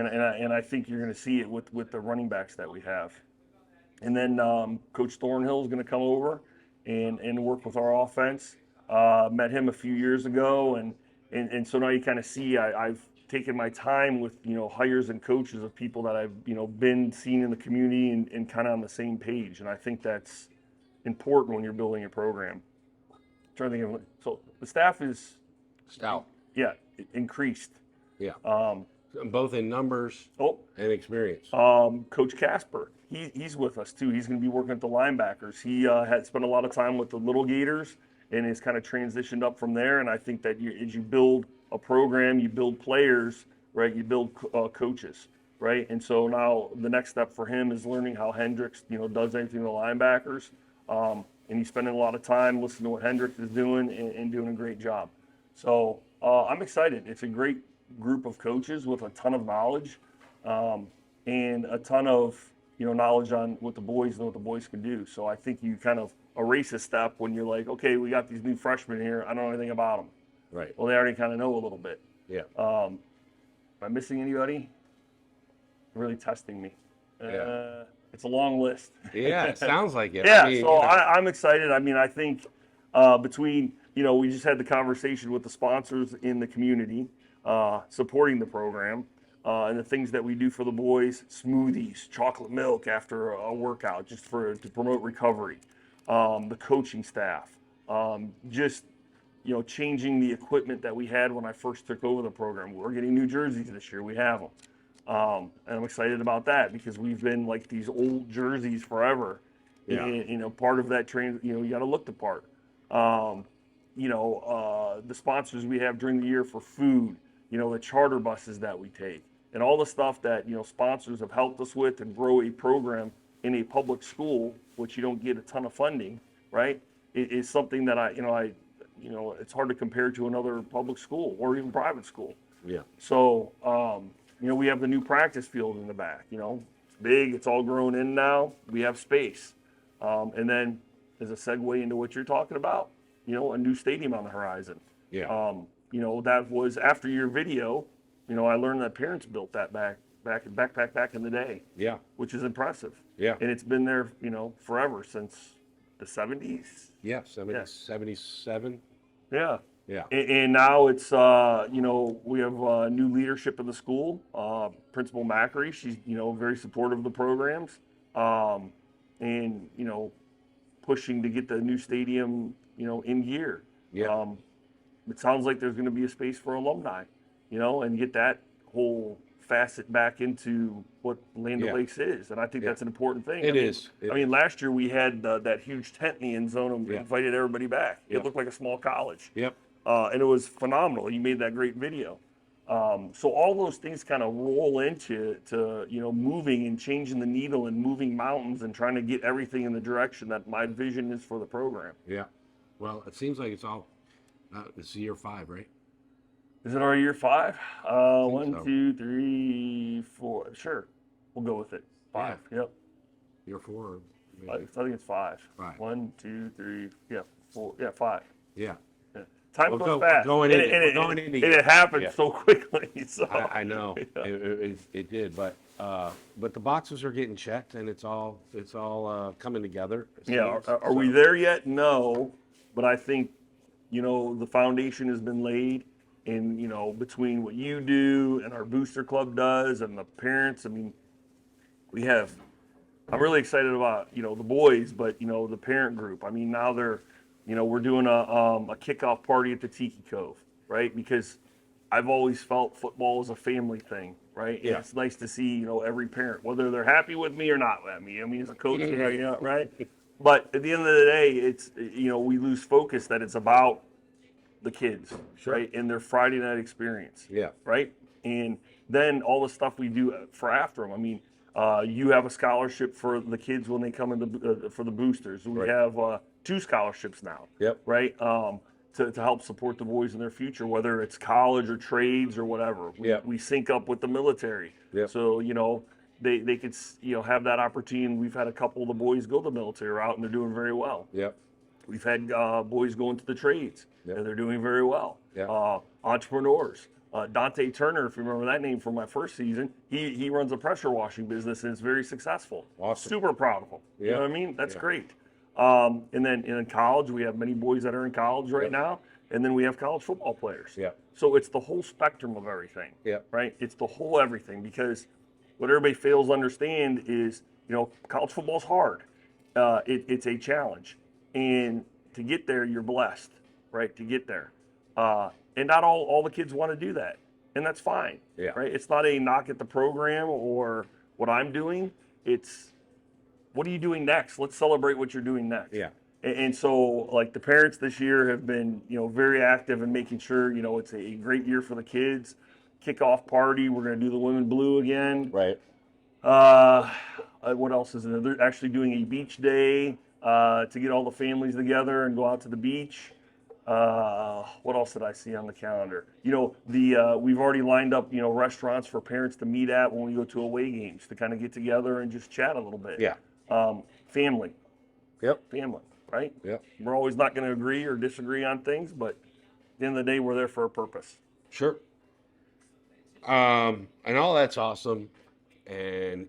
I think you're going to see it with the running backs that we have. And then Coach Thornhill is going to come over and work with our offense. Met him a few years ago, and so now you kind of see I've taken my time with hires and coaches of people that I've been seen in the community and kind of on the same page. And I think that's important when you're building a program. I'm trying to think of so the staff is Stout. Yeah, increased. Yeah. Both in numbers and experience. Coach Casper, he's with us too. He's going to be working at the linebackers. He had spent a lot of time with the little Gators and has kind of transitioned up from there. And I think that as you build a program, you build players, right? You build coaches, right? And so now the next step for him is learning how Hendricks, does anything to the linebackers. And he's spending a lot of time listening to what Hendricks is doing and doing a great job. So I'm excited. It's a great group of coaches with a ton of knowledge and a ton of knowledge on what the boys know what the boys can do. So I think you kind of erase a step when you're like, okay, we got these new freshmen here. I don't know anything about them. Right. Well, they already kind of know a little bit. Yeah. Am I missing anybody? Really testing me. Yeah. It's a long list. Yeah, it sounds like it. Yeah, I mean, I'm excited. I mean, I think between, we just had the conversation with the sponsors in the community supporting the program and the things that we do for the boys, smoothies, chocolate milk after a workout just to promote recovery, the coaching staff, just changing the equipment that we had when I first took over the program. We're getting new jerseys this year. We have them. And I'm excited about that because we've been like these old jerseys forever. Yeah. And, part of that you got to look the part. The sponsors we have during the year for food, the charter buses that we take, and all the stuff that, sponsors have helped us with and grow a program in a public school, which you don't get a ton of funding, right? It is something that it's hard to compare to another public school or even private school. Yeah. So, we have the new practice field in the back, it's big, it's all grown in now. We have space. And then as a segue into what you're talking about, a new stadium on the horizon. Yeah. You know, that was after your video. You know, I learned that parents built that back in the day, Yeah. which is impressive. Yeah. And it's been there, you know, forever since the 70s. Yeah. Yeah. 77. Yeah. Yeah. And now it's, you know, we have new leadership in the school. Principal Macri, she's, you know, very supportive of the programs. And, you know, pushing to get the new stadium, you know, in gear. Yeah. It sounds like there's going to be a space for alumni, you know, and get that whole facet back into what Land Yeah. O'Lakes is. And I think Yeah. that's an important thing. It I mean, is. I mean, last year we had that huge tent in the end zone and Yeah. invited everybody back. Yeah. It looked like a small college. Yep. And it was phenomenal. You made that great video. So all those things kind of roll into you know, moving and changing the needle and moving mountains and trying to get everything in the direction that my vision is for the program. Yeah. Well, it seems like it's all. It's year 5, right? Is it our year 5? One, so. 2, 3, 4. Sure, we'll go with it. 5. Yep. Year 4. I think it's 5. 5. 1, 2, 3. Yeah, 4. Yeah, 5. Yeah. Yeah. Time We're goes go- fast. going and, in- and, we're it- going into and year- it happened yeah. so quickly. So I know. Yeah. It did, but the boxes are getting checked, and it's all coming together. Yeah, seems. are we So, there yet? No, but I think, you know, the foundation has been laid, and, you know, between what you do and our booster club does and the parents, I mean, I'm really excited about, you know, the boys, but, you know, the parent group. I mean, now they're, you know, we're doing a kickoff party at the Tiki Cove, right? Because I've always felt football is a family thing, right? And Yeah. it's nice to see, you know, every parent, whether they're happy with me or not with me. I mean, as a coach, you know, right? But at the end of the day, it's, you know, we lose focus that it's about the kids, Sure. right? And their Friday night experience, Yeah. right? And then all the stuff we do for after them. I mean, you have a scholarship for the kids when they come in for the boosters. We Right. have 2 scholarships now, Yep. right? To help support the boys in their future, whether it's college or trades or whatever. Yep. We sync up with the military. Yep. So, you know, they could, you know, have that opportunity. And we've had a couple of the boys go the military route, and they're doing very well. Yep. We've had boys go into the trades, Yep. and they're doing very well. Yep. Entrepreneurs. Dante Turner, if you remember that name from my first season, he runs a pressure washing business, and it's very successful. Awesome. Super proud of him. You Yeah. know what I mean? That's Yeah. great. And then in college, we have many boys that are in college right Yep. now, and then we have college football players. Yep. So it's the whole spectrum of everything. Yep. Right? It's the whole everything, because what everybody fails to understand is, you know, college football's hard. It's a challenge, and to get there, you're blessed, right? To get there, and not all the kids want to do that, and that's fine. Yeah. Right? It's not a knock at the program or what I'm doing. It's what are you doing next? Let's celebrate what you're doing next. Yeah. And so, like, the parents this year have been, you know, very active in making sure, you know, it's a great year for the kids. Kickoff party, we're going to do the women blue again. Right. What else is there? They're actually doing a beach day to get all the families together and go out to the beach. What else did I see on the calendar? You know, we've already lined up, you know, restaurants for parents to meet at when we go to away games to kind of get together and just chat a little bit. Yeah. Family, Yep. right? Yep. We're always not going to agree or disagree on things, but at the end of the day, we're there for a purpose. Sure. And all that's awesome. And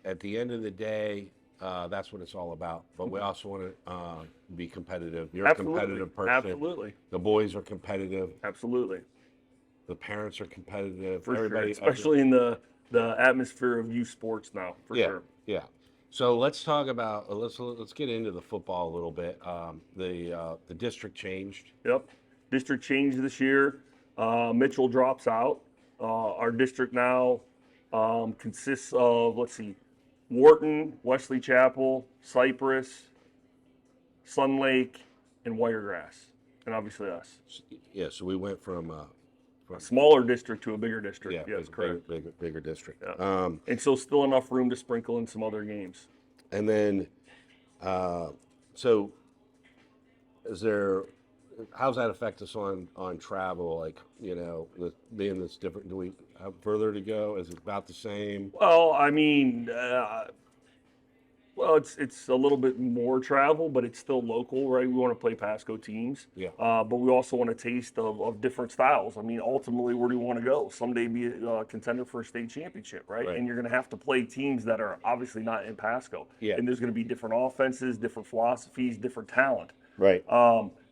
at the end of the day, that's what it's all about. But we also want to be competitive. You're Absolutely. a competitive person. Absolutely. The boys are competitive. Absolutely. The parents are competitive. For Everybody, sure. Especially in the atmosphere of youth sports now, for yeah, sure. yeah. So let's talk about let's get into the football a little bit. The district changed. Yep. District changed this year. Mitchell drops out. Our district now consists of, let's see, Wharton, Wesley Chapel, Cypress, Sun Lake, and Wiregrass, and obviously us. Yeah. So we went from A smaller district to a bigger district. yeah, Yes, correct. bigger district. Yeah. And so still enough room to sprinkle in some other games. And then, so is there? How's that affect us on travel? Like, you know, being this different. Do we have further to go? Is it about the same? Well, I mean, Well, it's a little bit more travel, but it's still local, right? We want to play Pasco teams. Yeah. But we also want a taste of different styles. I mean, ultimately, where do you want to go? Someday be a contender for a state championship, right? Right. And you're going to have to play teams that are obviously not in Pasco. Yeah. And there's going to be different offenses, different philosophies, different talent. Right.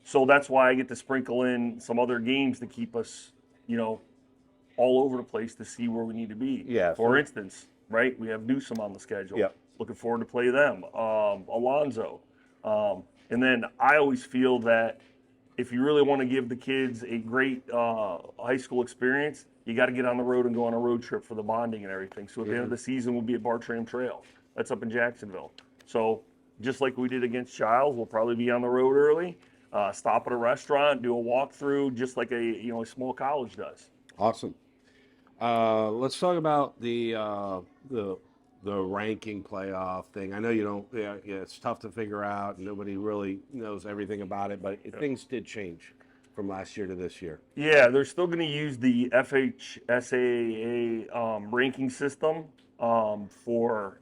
So that's why I get to sprinkle in some other games to keep us, all over the place to see where we need to be. Yeah. For instance, right, we have Newsom on the schedule. Yep. Looking forward to play them. Alonzo. And then I always feel that if you really want to give the kids a great high school experience, you got to get on the road and go on a road trip for the bonding and everything. So at the end of the season, we'll be at Bartram Trail. That's up in Jacksonville. So just like we did against Childs, we'll probably be on the road early, stop at a restaurant, do a walkthrough, just like a small college does. Awesome. Let's talk about the ranking playoff thing. I know you don't. Yeah, it's tough to figure out. Nobody really knows everything about it, but things did change from last year to this year. Yeah, they're still going to use the FHSAA ranking system for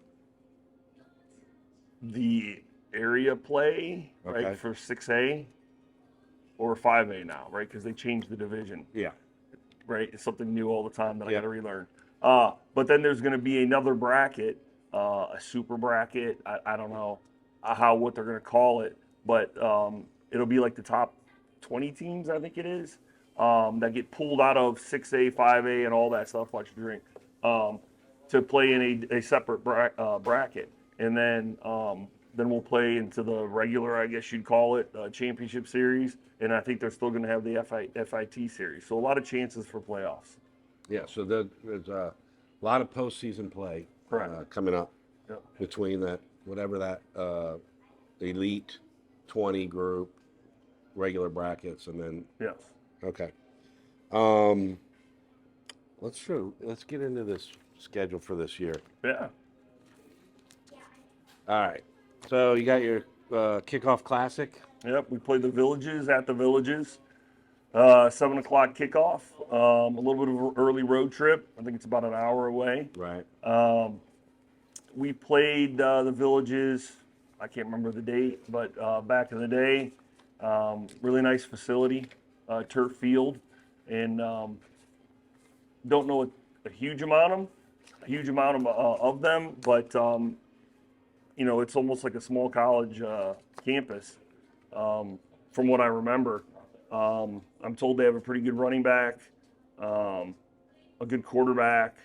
the area play, Okay. right, for 6A or 5A now, right, because they changed the division. Yeah. Right? It's something new all the time that I got to relearn. But then there's going to be another bracket, a super bracket. I don't know what they're going to call it, but it'll be like the top 20 teams, I think it is, that get pulled out of 6A, 5A, and all that stuff. Watch your drink, to play in a separate bracket, and then we'll play into the regular, I guess you'd call it, championship series. And I think they're still going to have the FIT series. So a lot of chances for playoffs. Yeah. So there's a lot of postseason play coming up between that whatever that elite 20 group, regular brackets, and then Yes. okay. Let's get into this schedule for this year. Yeah. All right. So you got your kickoff classic. Yep. We play the Villages at the Villages. 7 o'clock kickoff. A little bit of an early road trip. I think it's about an hour away. Right. We played the Villages. I can't remember the date, but back in the day, really nice facility, turf field, and don't know a huge amount of them, but it's almost like a small college campus, from what I remember. I'm told they have a pretty good running back, a good quarterback.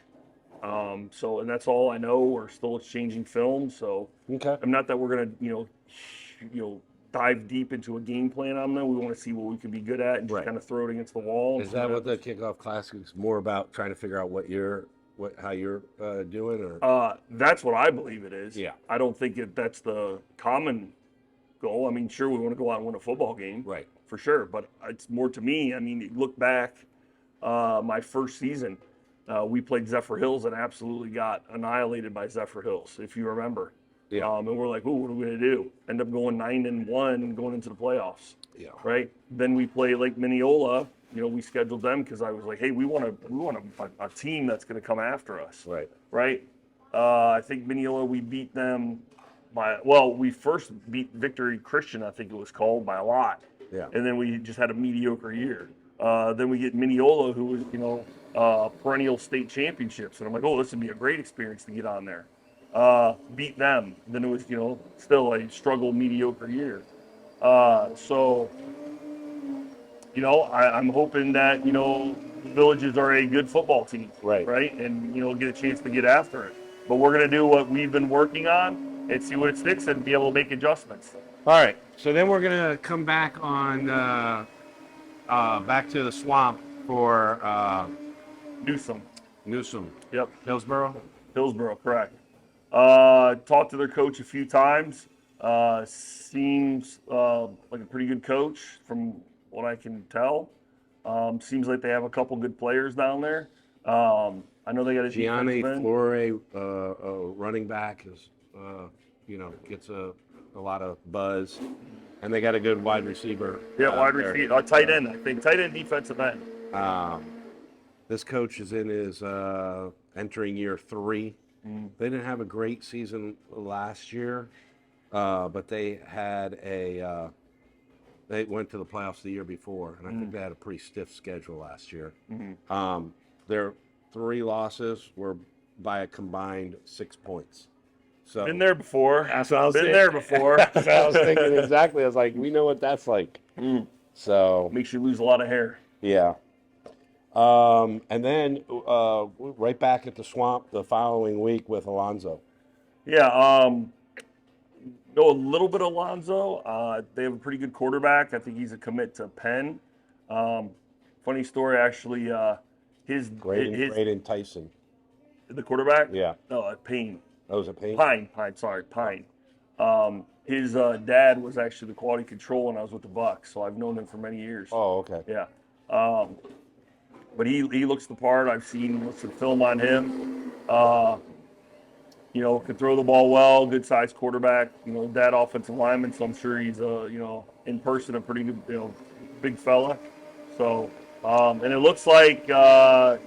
And that's all I know. We're still exchanging film, so Okay. I'm not that we're gonna dive deep into a game plan on them. We want to see what we can be good at and just kind of throw it against the wall. Is that what the kickoff classic is more about? Trying to figure out how you're doing, or That's what I believe it is. Yeah. I don't think that's the common goal. I mean, sure, we want to go out and win a football game, right? for sure. But it's more to me. I mean, look back, my first season, we played Zephyr Hills and absolutely got annihilated by Zephyr Hills, if you remember. Yeah. And we're like, "Ooh, what are we gonna do?" End up going 9-1, going into the playoffs. Yeah. Right. Then we play Lake Mineola. We scheduled them because I was like, "Hey, we want a team that's going to come after us." Right. Right. I think Mineola, we beat them we first beat Victory Christian, I think it was called, by a lot. Yeah. And then we just had a mediocre year. Then we get Mineola, who was, perennial state championships. And I'm like, oh, this would be a great experience to get on there. Beat them. Then it was, still a struggle, mediocre year. I'm hoping that, Villages are a good football team. Right. Right. And, get a chance to get after it. But we're going to do what we've been working on and see what it sticks and be able to make adjustments. All right. So then we're gonna come back on back to the swamp for Newsom. Yep. Hillsborough. Correct. Talked to their coach a few times. Seems like a pretty good coach from what I can tell. Seems like they have a couple good players down there. I know they got a Gianni defensive end. Flore, running back, is gets a lot of buzz, and they got a good wide receiver. Yeah, wide receiver, tight end. I think tight end, defensive end. This coach is in his entering year 3 They didn't have a great season last year, but they had they went to the playoffs the year before, and I think they had a pretty stiff schedule last year. Their 3 losses were by a combined 6 points. So Been there before. that's what I was Been saying. there before. That's what I was thinking exactly. I was like, we know what that's like. So Makes you lose a lot of hair. yeah. And then right back at the Swamp the following week with Alonzo. Yeah, know a little bit of Alonzo. They have a pretty good quarterback. I think he's a commit to Penn. Funny story, actually. Graydon Tyson. The quarterback? Yeah. No, Payne. That was a pain. Pine. His dad was actually the quality control when I was with the Bucks, so I've known him for many years. Oh, okay. Yeah. But he looks the part. I've seen some film on him. Can throw the ball well, good sized quarterback. Dad offensive lineman, so I'm sure he's in person a pretty good, big fella. So, and it looks like the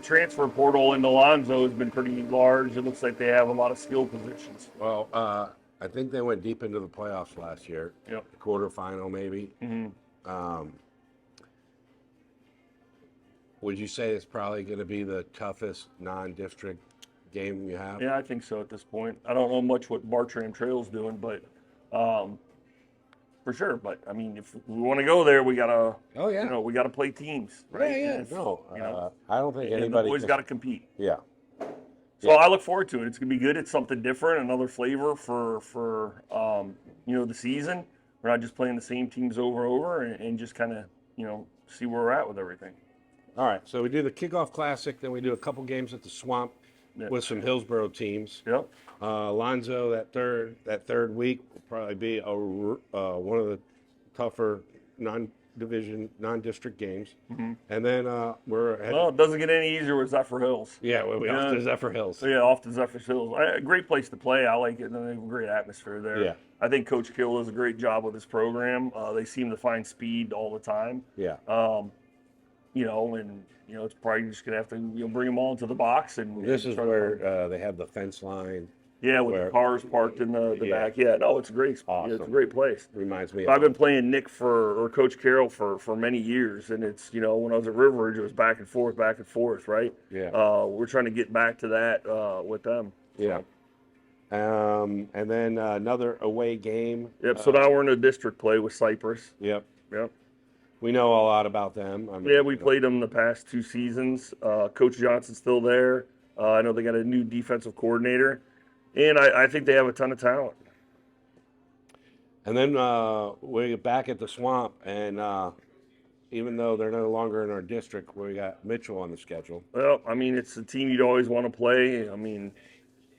transfer portal in Alonzo has been pretty large. It looks like they have a lot of skill positions. Well, I think they went deep into the playoffs last year. Yep. Quarterfinal, maybe. Would you say it's probably going to be the toughest non-district game you have? Yeah, I think so at this point. I don't know much what Bartram Trail's doing, but for sure. But I mean, if we want to go there, we gotta. Oh yeah. We gotta play teams, right? Yeah. I don't think and anybody. the boys got to compete. Yeah. So I look forward to it. It's gonna be good. It's something different, another flavor for the season. We're not just playing the same teams over and over, and just kind of see where we're at with everything. All right. So we do the kickoff classic, then we do a couple games at the Swamp with some Hillsboro teams. Yep. Alonzo that third week will probably be one of the tougher non-district games, and then Well, it doesn't get any easier with Zephyr Hills. Yeah, we're off to Zephyr Hills. Yeah, off to Zephyr Hills. A great place to play. I like it. And they have a great atmosphere there. Yeah. I think Coach Kill does a great job with his program. They seem to find speed all the time. Yeah. It's probably just gonna have to bring them all into the box and. This is where they have the fence line. Yeah, with the cars parked in the back. Yeah, no, it's a great spot. Awesome. It's a great place. Reminds me. I've been playing Nick or Coach Carroll for many years, and it's when I was at River Ridge, it was back and forth, right? Yeah. We're trying to get back to that with them. Yeah. And then another away game. Yep. So now we're in a district play with Cypress. Yep. Yep. We know a lot about them. We played them the past 2 seasons. Coach Johnson's still there. I know they got a new defensive coordinator, and I think they have a ton of talent. And then we're back at the Swamp, and even though they're no longer in our district, we got Mitchell on the schedule. Well, I mean, it's a team you'd always want to play. I mean,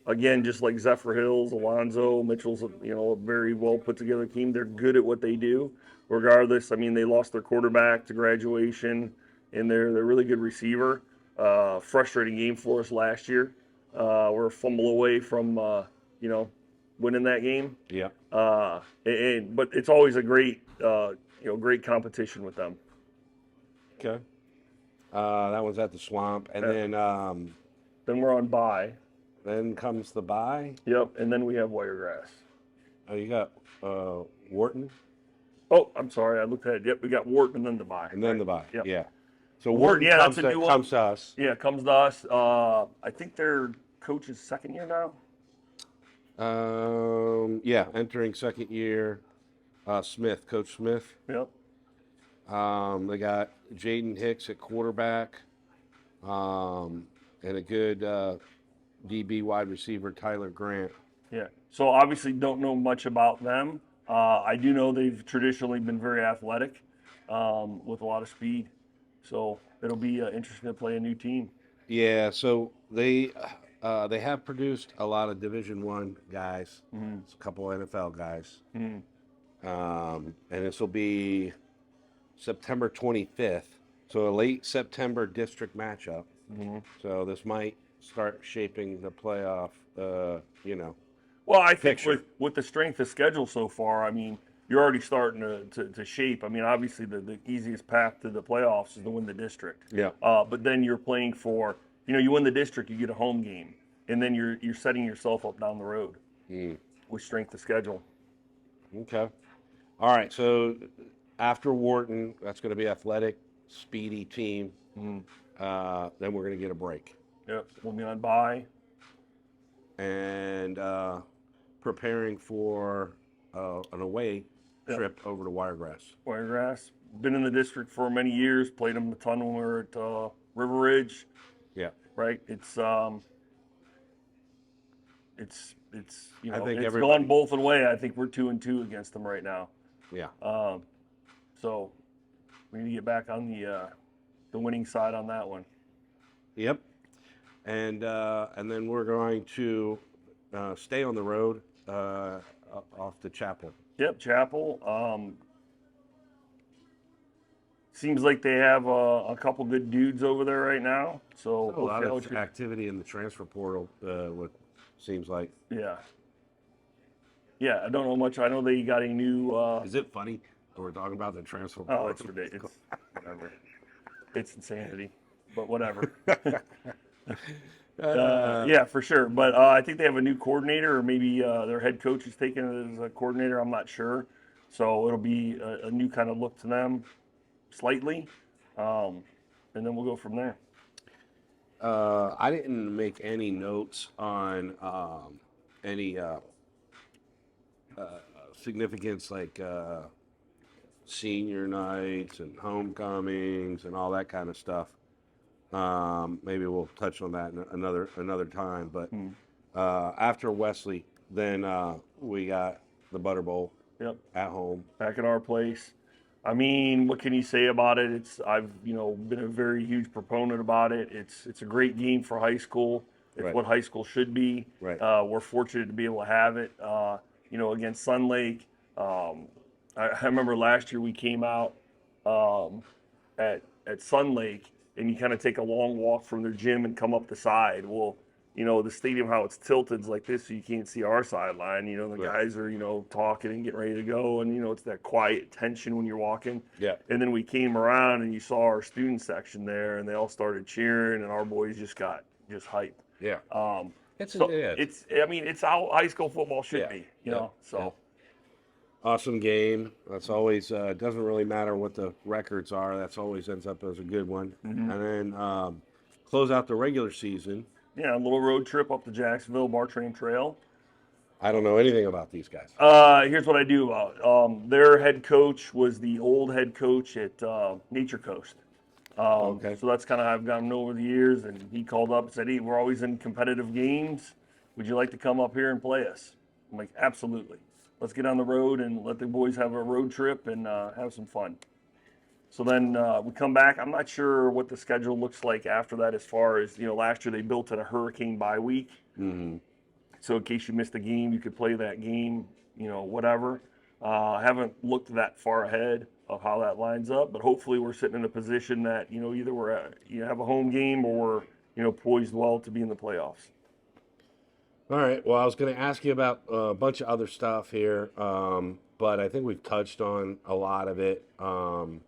again, just like Zephyr Hills, Alonzo, Mitchell's a very well put together team. They're good at what they do. Regardless, I mean, they lost their quarterback to graduation, and they're a really good receiver. Frustrating game for us last year. We're a fumble away from winning that game. Yeah. But it's always a great great competition with them. Okay. That one's at the Swamp, and then we're on bye. Then comes the bye. Yep, and then we have Wiregrass. Oh, you got Wharton. Oh, I'm sorry, I looked at it. Yep, we got Wharton and then the bye. And then the bye. Yep. Yeah. So Wharton, Wharton that's a new one. comes to us. Yeah, it comes to us. I think their coach is second year now. Entering second year. Coach Smith. Yep. They got Jaden Hicks at quarterback, and a good DB wide receiver, Tyler Grant. Yeah. So obviously don't know much about them. I do know they've traditionally been very athletic, with a lot of speed. So it'll be interesting to play a new team. Yeah. So they have produced a lot of Division I guys. It's a couple of NFL guys. And this will be September 25th. So a late September district matchup. So this might start shaping the playoff, Well, I think with the strength of schedule so far, I mean, you're already starting to shape. I mean, obviously the easiest path to the playoffs is to win the district. Yeah. But then you're playing for you win the district, you get a home game, and then you're setting yourself up down the road with strength of schedule. Okay. All right. So after Wharton, that's going to be athletic, speedy team. Then we're going to get a break Yep, we'll be on bye. and preparing for an away trip over to Wiregrass. Wiregrass. Been in the district for many years. Played them a ton when we were at River Ridge. Yeah. Right. It's you I know think it's everybody- gone both way. I think we're 2-2 against them right now. Yeah. So we need to get back on the winning side on that one. Yep. And then we're going to stay on the road off to Chapel. Yep, Chapel. Seems like they have a couple good dudes over there right now. So A lot we'll of activity in the transfer portal. What seems like. yeah. Yeah, I don't know much. I know they got a new. Is it funny that we're talking about the transfer Oh, portal? it's ridiculous. Whatever. It's insanity, but whatever. Yeah, for sure. But I think they have a new coordinator, or maybe their head coach is taking it as a coordinator. I'm not sure. So it'll be a new kind of look to them, slightly, and then we'll go from there. I didn't make any notes on any significance like senior nights and homecomings and all that kind of stuff. Maybe we'll touch on that another time. But after Wesley, then we got the Butter Bowl. Yep. At home. Back at our place. I mean, what can you say about it? I've been a very huge proponent about it. It's a great game for high school. It's Right. what high school should be. Right. We're fortunate to be able to have it. Against Sun Lake. I remember last year we came out at Sun Lake, and you kind of take a long walk from their gym and come up the side. Well, the stadium, how it's tilted is like this, so you can't see our sideline. The Right. guys are, talking and getting ready to go, and, it's that quiet tension when you're walking. Yeah. And then we came around, and you saw our student section there, and they all started cheering, and our boys just got hyped. Yeah. It's how high school football should Yeah. be, Yeah. So. Yeah. Awesome game. That's always doesn't really matter what the records are. That's always ends up as a good one. And then close out the regular season. Yeah, a little road trip up the Jacksonville Bartrain Trail. I don't know anything about these guys. Here's what I do about. Their head coach was the old head coach at Nature Coast. Okay. So that's kind of how I've gotten over the years. And he called up and said, "Hey, we're always in competitive games. Would you like to come up here and play us?" I'm like, "Absolutely. Let's get on the road and let the boys have a road trip and have some fun." So then we come back. I'm not sure what the schedule looks like after that as far as, last year they built in a hurricane bye week. Mm-hmm. So in case you missed a game, you could play that game, whatever. I haven't looked that far ahead of how that lines up, but hopefully we're sitting in a position that, either you have a home game or we're, poised well to be in the playoffs. All right. Well, I was going to ask you about a bunch of other stuff here, but I think we've touched on a lot of it. You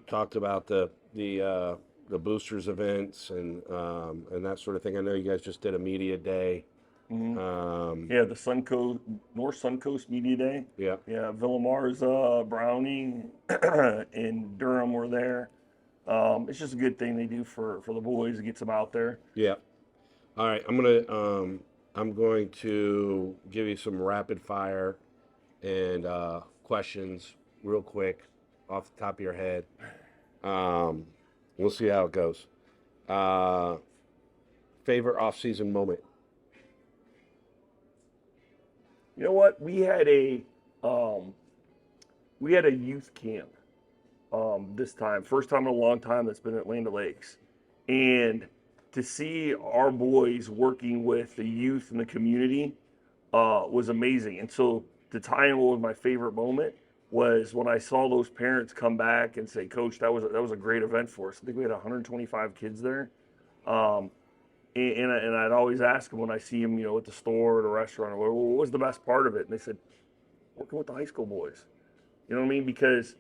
talked about the boosters events and that sort of thing. I know you guys just did a media day. Mm-hmm. Yeah, the North Suncoast Media Day. Yeah. Yeah, Villamar's, Browning, and Durham were there. It's just a good thing they do for the boys. It gets them out there. Yeah. All right. I'm going to give you some rapid fire and questions real quick off the top of your head. We'll see how it goes. Favorite off-season moment? You know what? We had a youth camp this time. First time in a long time that's been at Land O'Lakes. And to see our boys working with the youth in the community was amazing. And so to tie in with my favorite moment was when I saw those parents come back and say, "Coach, that was a great event for us." I think we had 125 kids there. And I'd always ask them when I see them, at the store or the restaurant, what was the best part of it? And they said, working with the high school boys. You know what I mean? Because,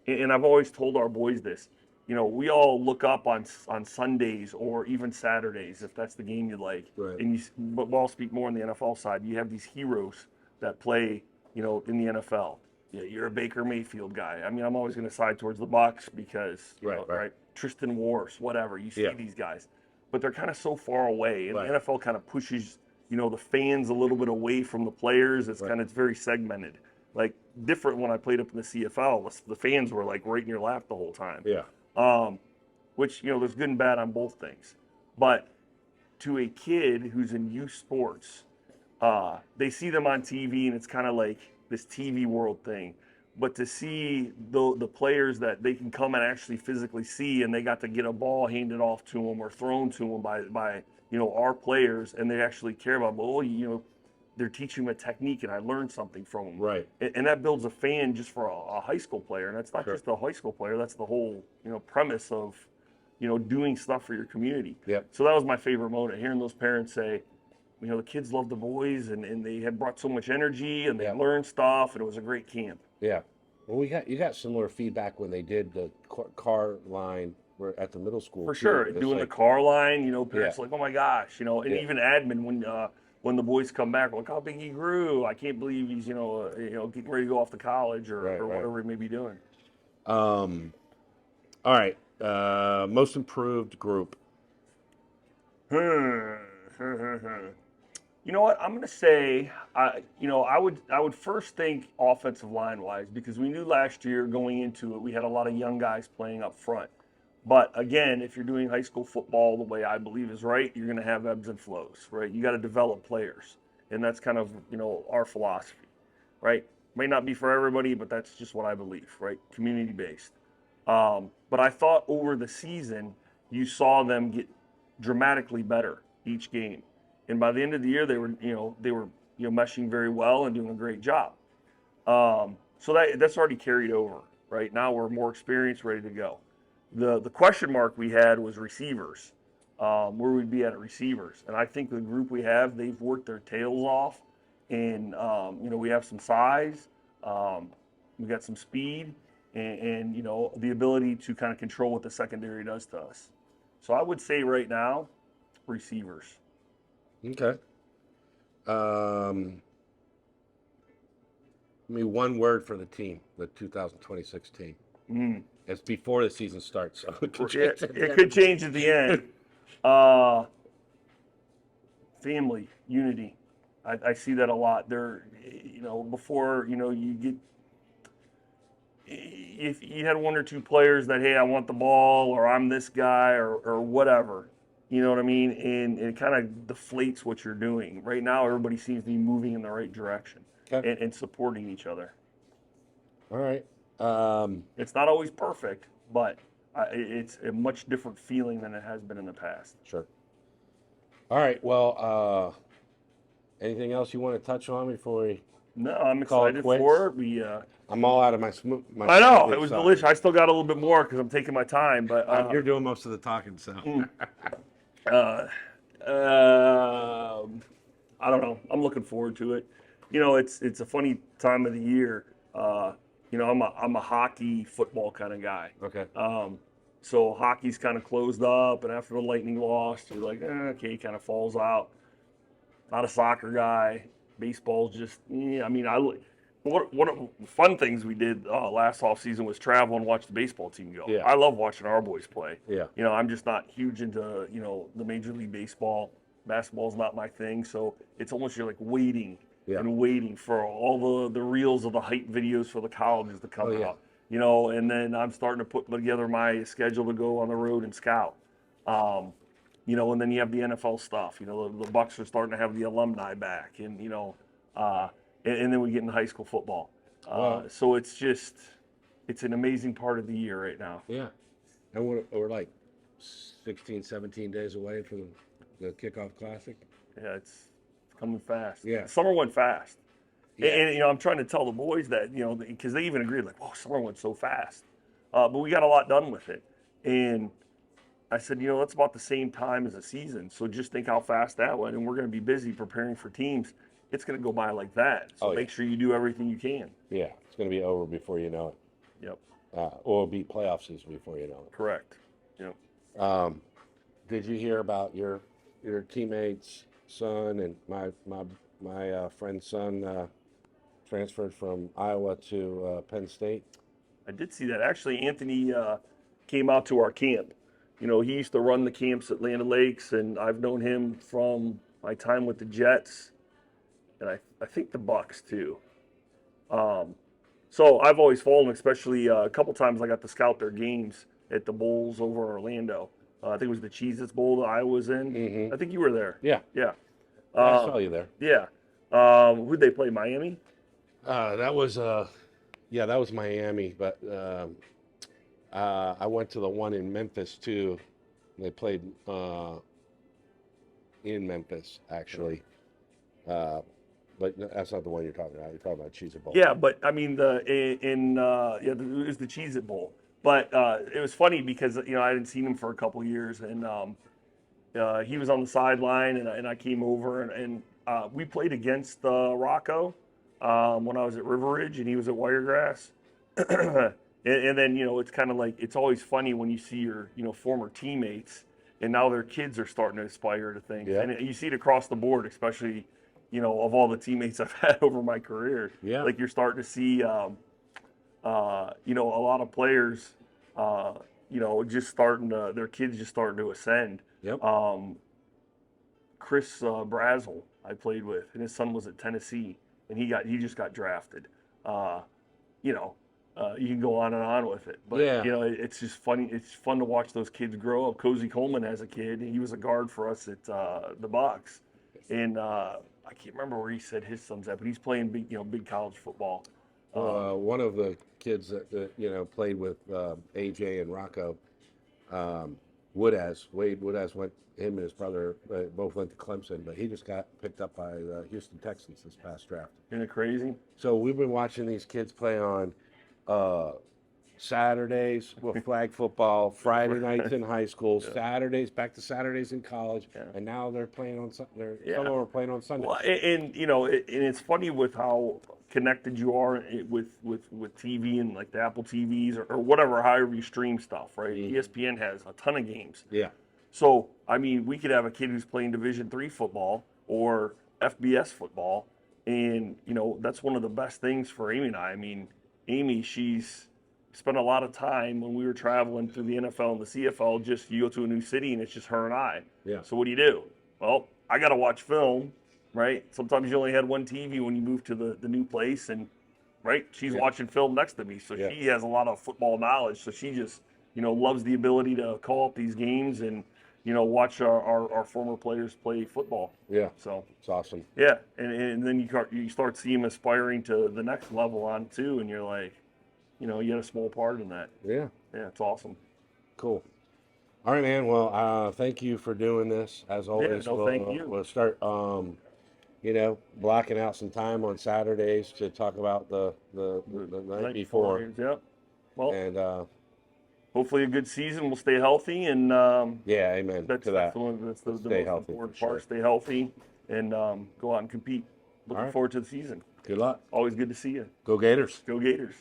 and I've always told our boys this, we all look up on Sundays or even Saturdays if that's the game you like. Right. And but we'll speak more on the NFL side. You have these heroes that play, in the NFL. Yeah, you're a Baker Mayfield guy. I mean, I'm always going to side towards the Bucs because, right? Tristan Wirfs, whatever. You see these guys, but they're kind of so far away, and the NFL kind of pushes, the fans a little bit away from the players. It's it's very segmented. Like different when I played up in the CFL, the fans were like right in your lap the whole time. Yeah. Which, there's good and bad on both things. But to a kid who's in youth sports, they see them on TV and it's kind of like this TV world thing. But to see the players that they can come and actually physically see, and they got to get a ball handed off to them or thrown to them by our players, and they actually care about, they're teaching them a technique, and I learned something from them. Right. And that builds a fan just for a high school player. And that's not just a high school player. That's the whole, premise of, doing stuff for your community. Yep. So that was my favorite moment, hearing those parents say, the kids love the boys, and they had brought so much energy, and they learned stuff, and it was a great camp. Yeah. Well, you got similar feedback when they did the car line at the middle school. For sure. Doing the car line, parents like, oh my gosh, and even admin when the boys come back, look how big he grew. I can't believe he's, getting ready to go off to college or whatever he may be doing. All right. Most improved group. You know what? I'm going to say, I would first think offensive line wise, because we knew last year going into it, we had a lot of young guys playing up front. But again, if you're doing high school football the way I believe is right, you're going to have ebbs and flows, right? You got to develop players. And that's kind of, our philosophy, right? May not be for everybody, but that's just what I believe, right? Community based. But I thought over the season, you saw them get dramatically better each game. And by the end of the year, they were meshing very well and doing a great job. So that's already carried over, right? Now we're more experienced, ready to go. The question mark we had was receivers, where we'd be at receivers. And I think the group we have, they've worked their tails off. And, we have some size, we got some speed, and the ability to kind of control what the secondary does to us. So I would say right now, receivers. Okay. One word for the team, the 2026 team. It's before the season starts, so it could change it could change at the end. Family, unity. I see that a lot. There, before, you get, if you had one or two players that, hey, I want the ball, or I'm this guy, or whatever, you know what I mean? And it kind of deflates what you're doing. Right now, everybody seems to be moving in the right direction and supporting each other. All right. It's not always perfect, but it's a much different feeling than it has been in the past. Sure. All right. Well, anything else you want to touch on before we? No, I'm excited for it. I'm all out of my I know, it was delicious. I still got a little bit more because I'm taking my time, but you're doing most of the talking, so. I don't know. I'm looking forward to it. It's a funny time of the year. I'm a hockey football kind of guy. Okay. So hockey's kind of closed up, and after the Lightning lost, you're like, okay, kind of falls out. Not a soccer guy. Baseball's just, one of the fun things we did last off season was travel and watch the baseball team go. Yeah. I love watching our boys play. Yeah. I'm just not huge into, the Major League Baseball. Basketball's not my thing, so it's almost you're like waiting and waiting for all the reels of the hype videos for the colleges to come out. And then I'm starting to put together my schedule to go on the road and scout. And then you have the NFL stuff. The Bucs are starting to have the alumni back, and and then we get into high school football. So it's an amazing part of the year right now. Yeah. And we're like 16, 17 days away from the kickoff classic. Yeah, it's coming fast. Yeah. Summer went fast. Yeah. And I'm trying to tell the boys that, because they even agreed, like, whoa, summer went so fast. But we got a lot done with it. And I said, that's about the same time as a season. So just think how fast that went. And we're going to be busy preparing for teams. It's going to go by like that. So make sure you do everything you can. Yeah, it's going to be over before you know it. Yep. or it'll be playoff season before you know Correct. Yep. it. Did you hear about your teammate's son and my friend's son transferred from Iowa to Penn State? I did see that. Actually, Anthony came out to our camp. You know, he used to run the camps at Land Lakes, and I've known him from my time with the Jets, and I think the Bucks too. So I've always followed him, especially a couple times I got to scout their games at the Bowls over in Orlando. I think it was the Cheez-Its Bowl that I was in. Mm-hmm. I think you were there. Yeah, Yeah. I saw you there. Yeah. Who'd they play? Miami? That was Miami, but I went to the one in Memphis too. They played in Memphis actually, but that's not the one you're talking about. You're talking about Cheez-It Bowl. Yeah, but I mean it was the Cheez-It Bowl. But it was funny because I hadn't seen him for a couple years, and he was on the sideline, and I came over, and we played against Rocco when I was at River Ridge, and he was at Wiregrass. and then it's kind of like it's always funny when you see your former teammates, and now their kids are starting to aspire to things, Yeah. and you see it across the board, especially of all the teammates I've had over my career. Yeah. Like you're starting to see. A lot of players, just starting to, their kids just starting to ascend. Yep. Chris Brazel, I played with, and his son was at Tennessee, and he just got drafted. You can go on and on with it, but Yeah. it's just funny. It's fun to watch those kids grow up. Cozy Coleman as a kid, he was a guard for us at the Bucks, and I can't remember where he said his son's at, but he's playing big college football. One of the kids that played with AJ and Rocco, Wade Woodaz went. Him and his brother both went to Clemson, but he just got picked up by the Houston Texans this past draft. Isn't it crazy? So we've been watching these kids play on Saturdays with flag football, Friday nights in high school, Saturdays back to Saturdays in college, and now they're playing on. Some of them are playing on Sundays. Well, and it's funny with how connected you are with TV and like the Apple TVs or whatever, however you stream stuff, right? Mm-hmm. ESPN has a ton of games. Yeah. So I mean, we could have a kid who's playing Division III football or FBS football, and that's one of the best things for Amy and I. I mean, Amy, she's spent a lot of time when we were traveling through the NFL and the CFL. Just you go to a new city and it's just her and I. Yeah. So what do? Well, I got to watch film, right? Sometimes you only had one TV when you moved to the new place, and right, she's watching film next to me, so she has a lot of football knowledge. So she just loves the ability to call up these games and watch our former players play football. Yeah. So it's awesome. Yeah, and then you start seeing them aspiring to the next level on too, and you're like, you had a small part in that. Yeah. Yeah, it's awesome. Cool. All right, man. Well, thank you for doing this. As always, thank you. We'll start, blocking out some time on Saturdays to talk about the night before. Yep. Well, And hopefully a good season. We'll stay healthy, and yeah, amen that's to that. that's the most Stay healthy, important for part. sure. Stay healthy and go out and compete. Looking right. forward to the season. Good luck. Always good to see you. Go Gators. Go Gators.